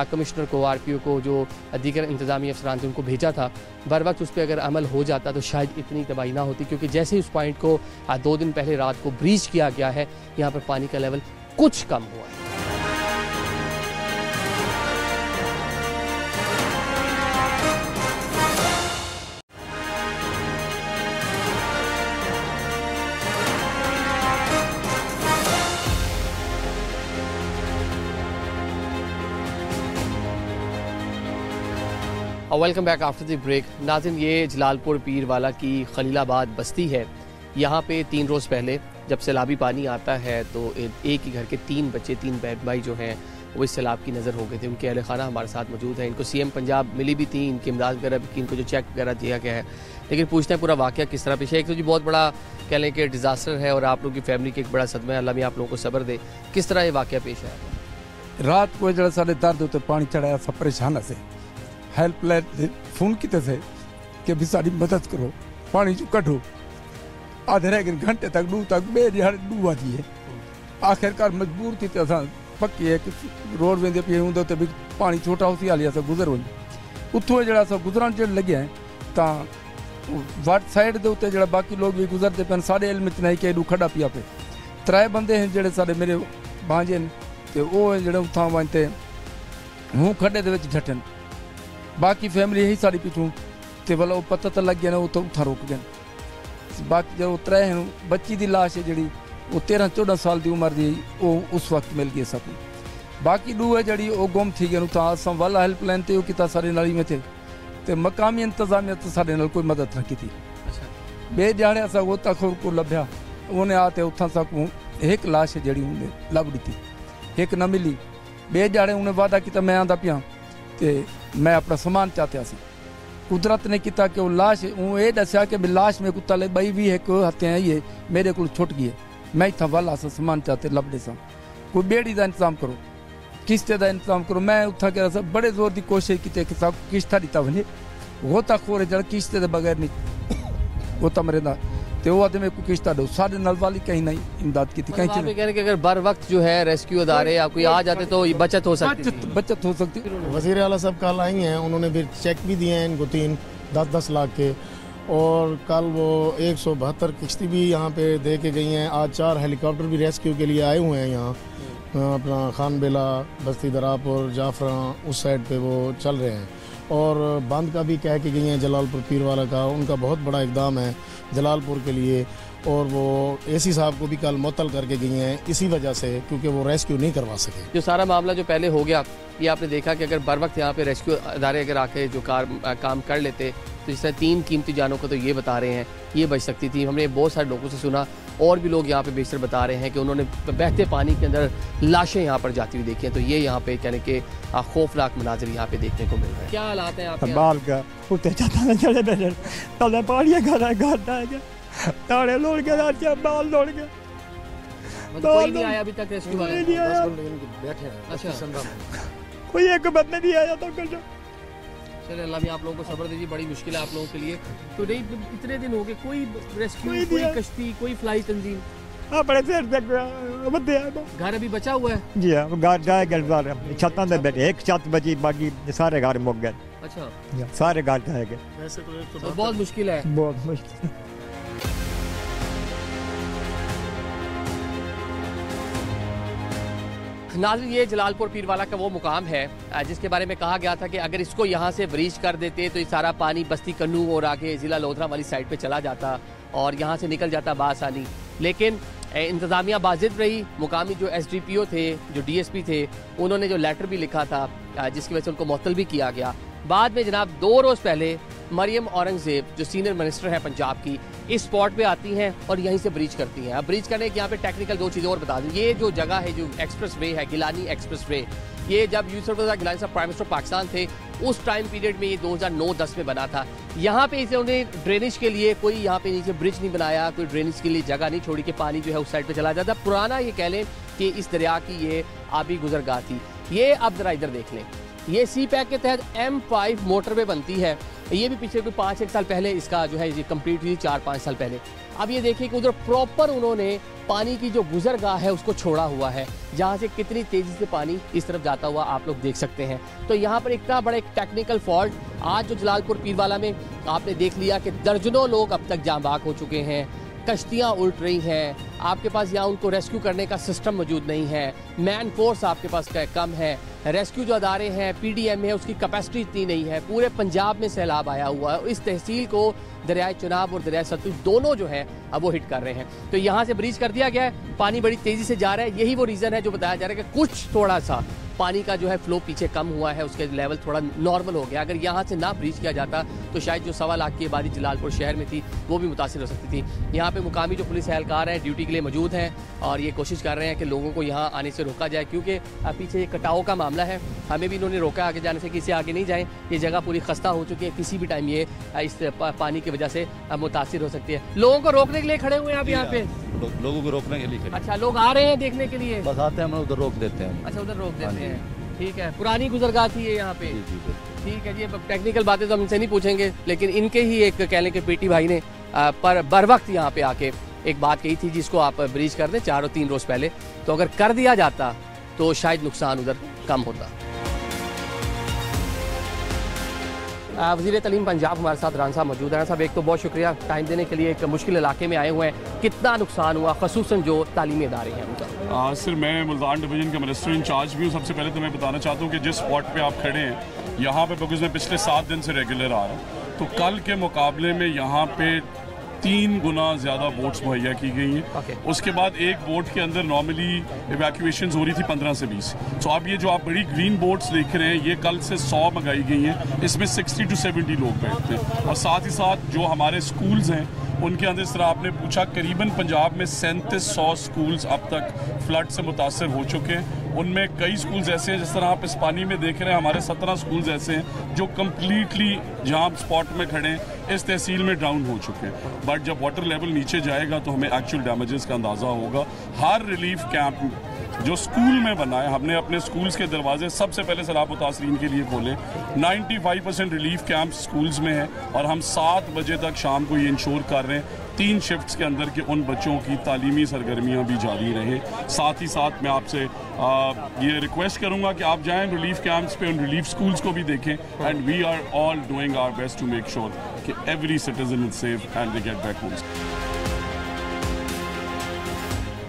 कमिश्नर को, RPO को, जो दीगर इंतज़ामी अफसरान थे उनको भेजा था, बर वक्त उस पर अगर अमल हो जाता तो शायद इतनी तबाही ना होती। क्योंकि जैसे ही उस पॉइंट को 2 दिन पहले रात को ब्रीच किया गया है, यहाँ पर पानी का लेवल कुछ कम हुआ है। Welcome back after the break. नाज़रीन, ये जलालपुर पीर वाला की खलीलाबाद बस्ती है। यहाँ पे 3 रोज़ पहले जब सैलाबी पानी आता है तो एक ही घर के 3 बच्चे, 3 बहन भाई जो हैं वो इस सैलाब की नज़र हो गए थे। उनके अहल खाना हमारे साथ मौजूद है। इनको CM पंजाब मिली भी थी, इनकी इमदाद वगैरह भी, इनको जो चेक वगैरह दिया गया है। लेकिन पूछते हैं पूरा वाक़या किस तरह पेश है। एक तो जी बहुत बड़ा कह लें कि डिज़ास्टर है और आप लोगों की फैमिली की एक बड़ा सदमा है। अल्लाह भी आप लोगों को सब्र दे। किस तरह ये वाक़या पेश है? रात को जरा साढ़े दर्द उत्ते पानी चढ़ाया, सब परेशान से हेल्पलाइन फोन किते थे कि भी साड़ी मदद करो, पानी चो कढो। आधे रह गए घंटे तक डू तक डूबा दिए। आखिरकार मजबूर थी तो असां पक्की है कि रोड वेंदे पे हुंदे ते भी पानी छोटा होसी हाली असां गुजर वञ। उतो जड़ा असां गुजरण जड़ लगे हैं ता वाट साइड दे उत्ते जड़ा बाकी लोग भी गुजरते पे साडे इल्म च नहीं कि एडू खड़ा पिया पे। 3 बंदे हैं जड़े साडे मेरे भांजे ते ओ जड़े उठां वनते हूं खड्डे दे विच झटन। बाकी फैमिली यही साड़ी पिछू तो भला वो पता तो लग गया ना, वो तो उठा रोक गए। बाकी जो 3 हैं, बच्ची की लाश है जी वो 13-14 साल की उम्र की, वो उस वक्त मिल गई सब। बाकी 2 है जी वो गुम थी गए। तो अस वाला हेल्पलाइन तो किया सारे नाली में थे तो मकामी इंतजामिया तो साढ़े नाल कोई मदद न की थी। बे जाने असा गोताखोर को लभ्या, उन्हें आते उथा सकूँ एक लाश है जी उन्हें लभड़ी थी, एक न मिली। बे जाने उन्हें वादा किया मैं आंदा पिया तो मैं अपना समान चाहता सी। कुदरत ने किया कि वो लाश ये दसिया कि लाश में कुत्ता ले बई भी एक हत्या आई है, मेरे को छुट गई है। मैं इतना वाला सा समान चाहते लभड़े सा कोई बेड़ी का इंतजाम करो, किश्ते का इंतजाम करो। मैं उठा के सब बड़े जोर की कोशिश की कि सब किश्ता दिता वने, गोताखोर जरा किश्ते के बगैर नहीं गोता मरेंदा तो वो आदमी को किश्ता दो। साढ़े नल वाली कहीं नहीं इमदाद की थी कहीं। कह रहे कि अगर बर वक्त जो है रेस्क्यू अदारे या कोई आ जाते तो बचत हो सकती, बचत हो सकती। वज़ीर आला साहब कल आई हैं, उन्होंने फिर चेक भी दिए हैं इनको 3-10 लाख के। और कल वो 172 किश्ती भी यहाँ पे दे के गई हैं। आज 4 हेलीकॉप्टर भी रेस्क्यू के लिए आए हुए हैं यहाँ अपना खान बेला, बस्ती दरापुर, जाफरा उस साइड पे वो चल रहे हैं। और बंद का भी कह के गई हैं जलालपुर पीर वाला का, उनका बहुत बड़ा इकदाम है जलालपुर के लिए। और वो AC साहब को भी कल मुअत्तल करके गई हैं इसी वजह से, क्योंकि वो रेस्क्यू नहीं करवा सके। जो सारा मामला जो पहले हो गया, ये आपने देखा कि अगर बर वक्त यहाँ पे रेस्क्यू अदारे अगर आके जो काम कर लेते तो जिस तरह 3 कीमती जानों को तो ये बता रहे हैं ये बच सकती थी। हमने बहुत सारे लोगों से सुना और भी लोग यहाँ पे बेशतर बता रहे हैं कि उन्होंने बहते पानी के अंदर लाशें यहाँ पर जाती हुई देखी हैं। तो ये यहाँ पे कहने के खौफनाक मनाजिर यहाँ पे देखने को मिल रहे हैं। क्या हालात हैं आपके? बाल का उठे जाता चले बेटे तले पानी घर ताड़े लोड़ के बाल लोड़ के कोई नहीं आया अभी तक रेस्क्यू वाले? बैठे हैं। अच्छा, कोई एक बंदा नहीं आया तो कर। चलिए अल्लाह भी आप लोगों को सब्र दीजिए, बड़ी मुश्किल है आप लोगों के लिए। तो नहीं कितने दिन हो गए कोई रेस्क्यू, कोई कश्ती, कोई फ्लाई तंजीम? हाँ बड़े देर तक घर अभी बचा हुआ है? जी हाँ, घर जाए गए छतों से बैठे, एक छत बची, बाकी सारे घर मुक गए। अच्छा, सारे घर जाए गए। तो बहुत मुश्किल है, बहुत मुश्किल। नाज़रीन, ये जलालपुर पीरवाला का वो मुकाम है जिसके बारे में कहा गया था कि अगर इसको यहाँ से ब्रीच कर देते तो ये सारा पानी बस्ती कन्नू और आगे ज़िला लोधरा वाली साइड पे चला जाता और यहाँ से निकल जाता बासानी। लेकिन इंतज़ामिया बाजिद रही। मुकामी जो SDPO थे, जो DSP थे, उन्होंने जो लेटर भी लिखा था जिसकी वजह से उनको मुअत्तल भी किया गया। बाद में जनाब 2 रोज़ पहले मरियम औरंगज़ेब जो सीनियर मिनिस्टर हैं पंजाब की, इस स्पॉट पे आती हैं और यहीं से ब्रीच करती हैं। अब ब्रीच करने के यहाँ पे टेक्निकल 2 चीज़ें और बता दूँ। ये जो जगह है, जो एक्सप्रेस वे है, गिलानी एक्सप्रेस वे, ये जब यूसुफ रज़ा गिलानी साहब प्राइम मिनिस्टर पाकिस्तान थे उस टाइम पीरियड में ये 2009-10 में बना था। यहाँ पे इसे उन्हें ड्रेनेज के लिए कोई यहाँ पे नीचे ब्रिज नहीं बनाया, कोई ड्रेनेज के लिए जगह नहीं छोड़ी कि पानी जो है उस साइड पे चला जाता। पुराना ये कह लें कि इस दरिया की ये आबी गुजरगाह थी। ये अब जरा इधर देख लें, ये CPEC के तहत M5 मोटरवे बनती है। ये भी पिछले कोई 5-1 साल पहले इसका जो है ये कंप्लीट हुई, 4-5 साल पहले। अब ये देखिए कि उधर प्रॉपर उन्होंने पानी की जो गुजरगाह है उसको छोड़ा हुआ है, जहाँ से कितनी तेज़ी से पानी इस तरफ जाता हुआ आप लोग देख सकते हैं। तो यहाँ पर इतना बड़ा एक टेक्निकल फॉल्ट आज जो जलालपुर पीरवाला में आपने देख लिया कि दर्जनों लोग अब तक जाँ बाग हो चुके हैं, कश्तियाँ उल्ट रही हैं, आपके पास यहाँ उनको रेस्क्यू करने का सिस्टम मौजूद नहीं है, मैन फोर्स आपके पास कम है, रेस्क्यू जो अदारे हैं PDM है उसकी कैपेसिटी इतनी नहीं है। पूरे पंजाब में सैलाब आया हुआ है। इस तहसील को दरियाए चनाब और दरियाए सतलुज दोनों जो है अब वो हिट कर रहे हैं। तो यहाँ से ब्रीच कर दिया गया है, पानी बड़ी तेज़ी से जा रहा है। यही वो रीज़न है जो बताया जा रहा है कि कुछ थोड़ा सा पानी का जो है फ्लो पीछे कम हुआ है, उसके लेवल थोड़ा नॉर्मल हो गया। अगर यहाँ से ना ब्रीच किया जाता तो शायद जो 1.25 लाख की आबादी जलालपुर शहर में थी वो भी मुतासिर हो सकती थी। यहाँ पे मुकामी जो पुलिस एहलकार हैं ड्यूटी के लिए मौजूद हैं और ये कोशिश कर रहे हैं कि लोगों को यहाँ आने से रोका जाए, क्योंकि पीछे ये कटाव का मामला है। हमें भी इन्होंने रोका आगे जाने से कि इससे आगे नहीं जाएँ। ये जगह पूरी खस्ता हो चुकी है, किसी भी टाइम ये इस पानी की वजह से मुतासिर हो सकती है। लोगों को रोकने के लिए खड़े हुए हैं आप यहाँ पे? लोगों को रोकने के लिए। अच्छा, लोग आ रहे हैं देखने के लिए? बस आते हैं, हम उधर रोक देते हैं। अच्छा, उधर रोक देते हैं, ठीक है। पुरानी गुजरगाह थी ये यहाँ पे, ठीक है जी। टेक्निकल बातें तो हम इनसे नहीं पूछेंगे, लेकिन इनके ही एक कह लें कि पीटी भाई ने बर वक्त यहाँ पे आके एक बात कही थी जिसको आप ब्रीच कर दें 4 और 3 रोज़ पहले, तो अगर कर दिया जाता तो शायद नुकसान उधर कम होता। वज़ीर तालीम पंजाब हमारे साथ राना साहब मौजूद है। राना साहब, एक तो बहुत शुक्रिया टाइम देने के लिए। एक मुश्किल इलाके में आए हुए हैं, कितना नुकसान हुआ ख़ुसूसन जो तालीमी इदारे हैं उनका? सर, मैं मुल्तान डिवीज़न का मिनिस्टर इंचार्ज भी हूँ। सबसे पहले तो मैं बताना चाहता हूँ कि जिस स्पॉट पे आप खड़े हैं यहाँ पे, बिकॉज मैं पिछले 7 दिन से रेगुलर आ रहा हूँ, तो कल के मुकाबले में यहाँ पे 3 गुना ज़्यादा बोट्स मुहैया की गई हैं। उसके बाद एक बोट के अंदर नॉर्मली इवैक्यूएशन हो रही थी 15 से 20। तो अब ये जो आप बड़ी ग्रीन बोट्स देख रहे हैं, ये कल से 100 मंगाई गई हैं। इसमें 60 to 70 लोग बैठते हैं। और साथ ही साथ जो हमारे स्कूल्स हैं उनके अंदर, इस तरह आपने पूछा, करीबन पंजाब में 3700 स्कूल्स अब तक फ्लड से मुतासर हो चुके हैं। उनमें कई स्कूल्स ऐसे हैं, जिस तरह आप इस पानी में देख रहे हैं, हमारे 17 स्कूल्स ऐसे हैं जो कम्प्लीटली जहाँ स्पॉट में खड़े हैं इस तहसील में डाउन हो चुके हैं। बट जब वाटर लेवल नीचे जाएगा तो हमें एक्चुअल डैमेजेस का अंदाज़ा होगा। हर रिलीफ कैंप जो स्कूल में बना है, हमने अपने स्कूल्स के दरवाजे सबसे पहले सैलाब मुतासरीन के लिए खोले। 95% रिलीफ कैंप स्कूल्स में है और हम 7 बजे तक शाम को ये इंश्योर कर रहे हैं 3 शिफ्ट्स के अंदर कि उन बच्चों की तालीमी सरगर्मियाँ भी जारी रहें। साथ ही साथ मैं आपसे ये रिक्वेस्ट करूँगा कि आप जाएँ रिलीफ कैंप्स पे, उन रिलीफ स्कूल्स को भी देखें। And we are all doing our best to make sure कि every citizen is safe and they get back homes.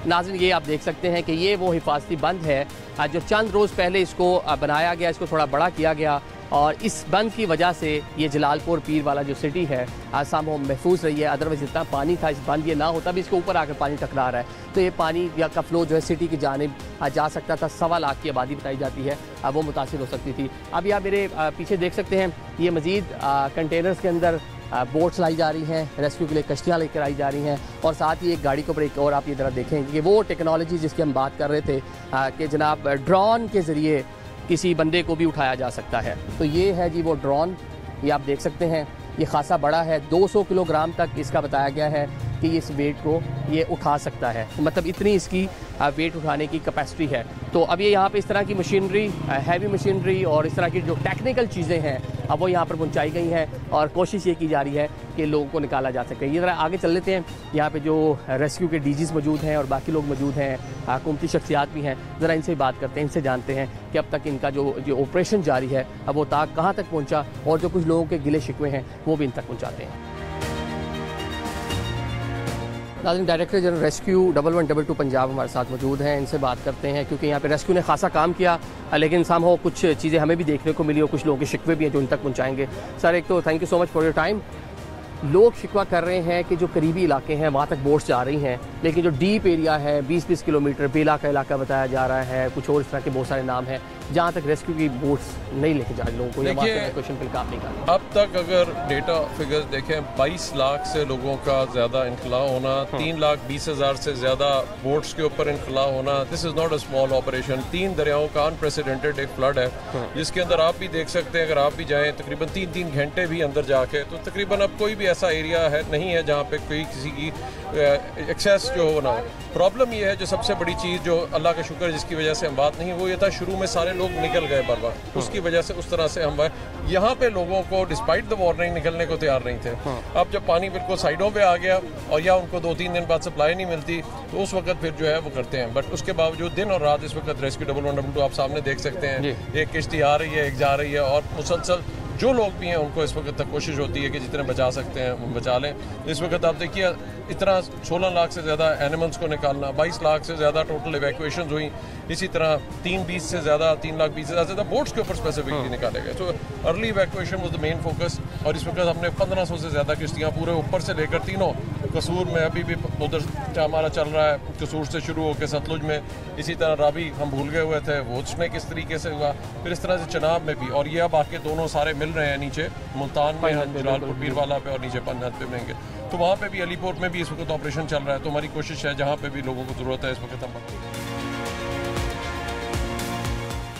नाज़रीन, ये आप देख सकते हैं कि ये वो हिफाजती बंद है जो चंद रोज़ पहले इसको बनाया गया, इसको थोड़ा बड़ा किया गया और इस बंद की वजह से ये जलालपुर पीरवाला जो सिटी है आसाम महफूज रही है। अदरवाइज़ इतना पानी था, इस बंद ये ना होता भी इसके ऊपर आकर पानी टकरा रहा है तो ये पानी या का फ्लो जो है सिटी की जानिब जा सकता था। 1.25 लाख की आबादी बताई जाती है, अब वो मुतासिर हो सकती थी। अब आप मेरे पीछे देख सकते हैं, ये मज़ीद कंटेनर्स के अंदर बोट्स लाई जा रही हैं, रेस्क्यू के लिए कश्तियाँ लेकर आई जा रही हैं और साथ ही एक गाड़ी के ऊपर एक और आप ये ज़रा देखें कि वो टेक्नोलॉजी जिसकी हम बात कर रहे थे कि जनाब ड्रोन के ज़रिए किसी बंदे को भी उठाया जा सकता है। तो ये है जी वो ड्रोन, ये आप देख सकते हैं, ये खासा बड़ा है, 200 किलोग्राम तक इसका बताया गया है कि इस वेट को ये उठा सकता है। मतलब इतनी इसकी वेट उठाने की कैपेसिटी है। तो अब ये यहाँ पे इस तरह की मशीनरी, हैवी मशीनरी और इस तरह की जो टेक्निकल चीज़ें हैं अब वो यहाँ पर पहुँचाई गई हैं और कोशिश ये की जा रही है कि लोगों को निकाला जा सके। ये ज़रा आगे चल लेते हैं, यहाँ पे जो रेस्क्यू के DGs मौजूद हैं और बाकी लोग मौजूद हैं, हुकूमती शख्सियात भी हैं, ज़रा इनसे बात करते हैं, इनसे जानते हैं कि अब तक इनका जो ऑपरेशन जारी है अब वो कहाँ तक पहुँचा और जो कुछ लोगों के गिले शिकवे हैं वो भी इन तक पहुँचाते हैं। नाज़रीन, डायरेक्टर जनरल रेस्क्यू 1122 पंजाब हमारे साथ मौजूद हैं, इनसे बात करते हैं क्योंकि यहाँ पे रेस्क्यू ने खासा काम किया, लेकिन सामहो कुछ चीज़ें हमें भी देखने को मिली और कुछ लोगों के शिकवे भी हैं जो इन तक पहुँचाएंगे। सर, एक तो thank you so much for your time. लोग शिकवा कर रहे हैं कि जो करीबी इलाके हैं वहाँ तक बोट्स जा रही हैं, लेकिन जो डीप एरिया है 20-20 किलोमीटर बेला का इलाका बताया जा रहा है, कुछ और इस तरह के बहुत सारे नाम हैं जहाँ तक रेस्क्यू की बोट्स नहीं लेके जा रही लोगों को, क्वेश्चन पे काम नहीं कर रही। अब तक अगर डेटा फिगर्स देखें 22 लाख से लोगों का ज़्यादा इनखला होना, 3,20,000 से ज़्यादा बोट्स के ऊपर इनखला होना, this is not a small operation. 3 दरियाओं का अनप्रेसिडेंटेड एक फ्लड है जिसके अंदर आप भी देख सकते हैं, अगर आप भी जाएँ तकरीबन 3-3 घंटे भी अंदर जाके, तो तकरीबन अब कोई भी ऐसा एरिया है नहीं है जहाँ पे कोई किसी की एक्सेस जो हो ना हो। प्रॉब्लम ये है, जो सबसे बड़ी चीज़ जो अल्लाह का शुक्र जिसकी वजह से हम बात नहीं, वो ये था शुरू में सारे लोग निकल गए बर वक्त, उसकी वजह से उस तरह से हम यहाँ पे लोगों को डिस्पाइट द वार्निंग निकलने को तैयार नहीं थे। अब जब पानी बिल्कुल साइडों पे आ गया और या उनको 2-3 दिन बाद सप्लाई नहीं मिलती, तो उस वक्त फिर जो है वो करते हैं। बट उसके बावजूद दिन और रात इस वक्त रेस्क्यू 1122 आप सामने देख सकते हैं, एक किश्ती आ रही है, एक जा रही है, और मुसलसल जो लोग भी हैं उनको इस वक्त तक कोशिश होती है कि जितने बचा सकते हैं वो बचा लें। इस वक्त आप देखिए इतना 16 लाख से ज़्यादा एनिमल्स को निकालना, 22 लाख से ज़्यादा टोटल इवैक्यूएशन हुई, इसी तरह 3,20,000 से ज़्यादा 3,20,000 से ज़्यादा बोट्स के ऊपर स्पेसिफिकली निकाले गए। तो early evacuation was the main focus. और इस वक्त हमने 1500 से ज़्यादा किश्तियाँ पूरे ऊपर से लेकर तीनों कसूर में, अभी भी उधर हमारा चल रहा है कसूर से शुरू होकर सतलुज में, इसी तरह रावी हम भूल गए हुए थे वो उसमें किस तरीके से हुआ, फिर इस तरह से चनाब में भी, और ये अब आके दोनों सारे मिल रहे हैं नीचे मुल्तान में, जलालपुर पीरवाला पे और नीचे पन्नत पे मिलेंगे। तो वहाँ पे भी अलीपोर्ट में भी इस वक्त ऑपरेशन चल रहा है। तो हमारी कोशिश है जहाँ पे भी लोगों को ज़रूरत है इस वक्त हम।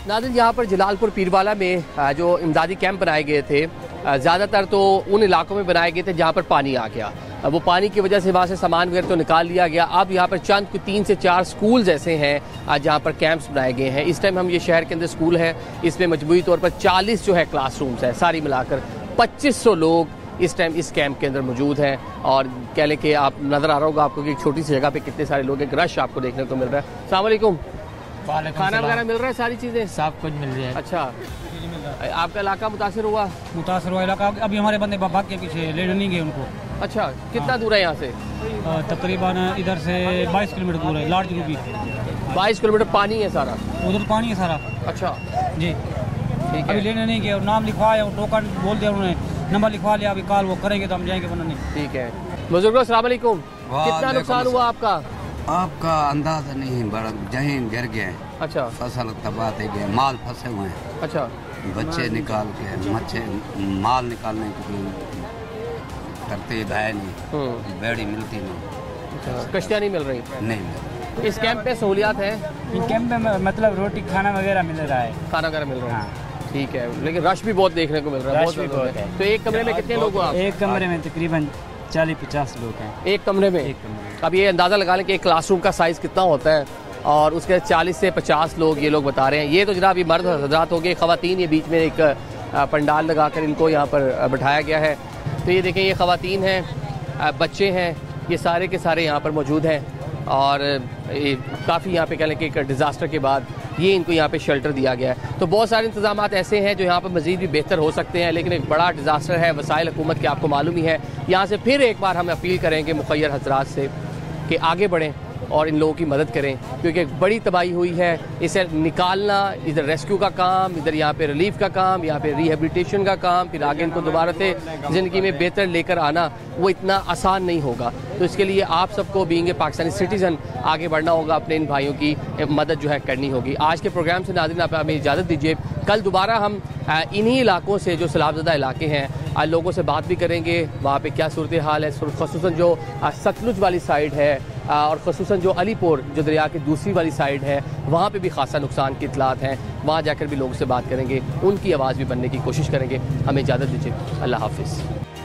नाज़रीन, यहाँ पर जलालपुर पीरवाला में जो इमदादी कैंप बनाए गए थे, ज़्यादातर तो उन इलाकों में बनाए गए थे जहाँ पर पानी आ गया। वो पानी की वजह से वहाँ से सामान वगैरह तो निकाल लिया गया। अब यहाँ पर चंद 3 से 4 स्कूल्स ऐसे हैं जहाँ पर कैंप्स बनाए गए हैं। इस टाइम हम ये शहर के अंदर स्कूल है, इसमें मजबूरी तौर पर 40 जो है क्लासरूम्स है, सारी मिलाकर 2500 लोग इस टाइम इस कैंप के अंदर मौजूद हैं। और कह लें कि आप नज़र आ रहा होगा आपको कि एक छोटी सी जगह पे कितने सारे लोग, एक रश आपको देखने को मिल रहा है। अस्सलाम वालेकुम। खाना वगैरह मिल रहा है, सारी चीज़ें सब कुछ मिल रही है। अच्छा, आपका इलाका मुतासर हुआ इलाका, अभी हमारे बंदे भाग के पीछे ले नहीं गए उनको। अच्छा, कितना दूर है यहाँ से? तकरीबन इधर से 22 किलोमीटर दूर है, लार्ज ग्रुप 22 किलोमीटर पानी है सारा उधर, पानी है सारा। अच्छा जी, ठीक है। अभी लेने नहीं गए और नाम लिखवाया और टोकन बोल दिया उन्होंने, नंबर लिखवा लिया, अभी कॉल वो करेंगे तो हम जाएंगे बनाने। ठीक है। बुजुर्गों अस्सलाम वालेकुम, कितना नुकसान हुआ आपका? आपका अंदाजा नहीं, बड़ा जहीन गिर गए। अच्छा, फसल तबाह हो गए, माल फंसे हुए हैं। अच्छा, बच्चे निकाल के माल निकालने की तरतीब है नहीं, बेड़ी मिलती नहीं, कश्तियाँ नहीं मिल रही। नहीं, इस कैंप पे सहूलियात है? इन कैंप में मतलब रोटी खाना वगैरह मिल रहा है, खाना वगैरह मिल रहा है। ठीक है, लेकिन रश भी बहुत देखने को मिल रहा है। बहुत है। तो एक कमरे में कितने लोग हो आप? एक कमरे में तकरीबन 40-50 लोग हैं। एक कमरे में? अब ये अंदाज़ा लगा लें कि एक क्लासरूम का साइज़ कितना होता है, और उसके 40 से 50 लोग ये लोग बता रहे हैं। ये तो जनाब ये मर्द हज़रात हो गए, ख़वातीन ये बीच में एक पंडाल लगाकर इनको यहाँ पर बैठाया गया है। तो ये देखें, ये ख़वातीन हैं, बच्चे हैं, ये सारे के सारे यहाँ पर मौजूद हैं। और काफ़ी यहाँ पे कह लें कि एक डिज़ास्टर के बाद ये इनको यहाँ पे शेल्टर दिया गया है। तो बहुत सारे इंतजाम ऐसे हैं जो यहाँ पर मज़ीद भी बेहतर हो सकते हैं, लेकिन एक बड़ा डिज़ास्टर है, वसाइल हुकूमत के आपको मालूम ही है। यहाँ से फिर एक बार हम अपील करेंगे मुखय्यर हज़रात से कि आगे बढ़ें और इन लोगों की मदद करें, क्योंकि एक बड़ी तबाही हुई है। इसे निकालना, इधर रेस्क्यू का काम, इधर यहाँ पे रिलीफ का काम, यहाँ पे रिहेबिलिटेशन का काम, फिर आगे इनको दोबारा से ज़िंदगी में बेहतर लेकर आना, वो इतना आसान नहीं होगा। तो इसके लिए आप सबको बीइंग ए पाकिस्तानी सिटीज़न आगे बढ़ना होगा, अपने इन भाइयों की मदद जो है करनी होगी। आज के प्रोग्राम से नाज़रीन आप हमें इजाज़त दीजिए, कल दोबारा हम इन्हीं इलाकों से जो सैलाबज़दा इलाके हैं आज लोगों से बात भी करेंगे, वहाँ पे क्या सूरत हाल है, ख़ुसूसन जो सतलुज वाली साइड है और ख़ुसूसन जो अलीपुर जो दरिया की दूसरी वाली साइड है, वहाँ पे भी खासा नुकसान की इतलात हैं। वहाँ जाकर भी लोगों से बात करेंगे, उनकी आवाज़ भी बनने की कोशिश करेंगे। हमें इजाज़त दीजिए, अल्लाह हाफ़िज़।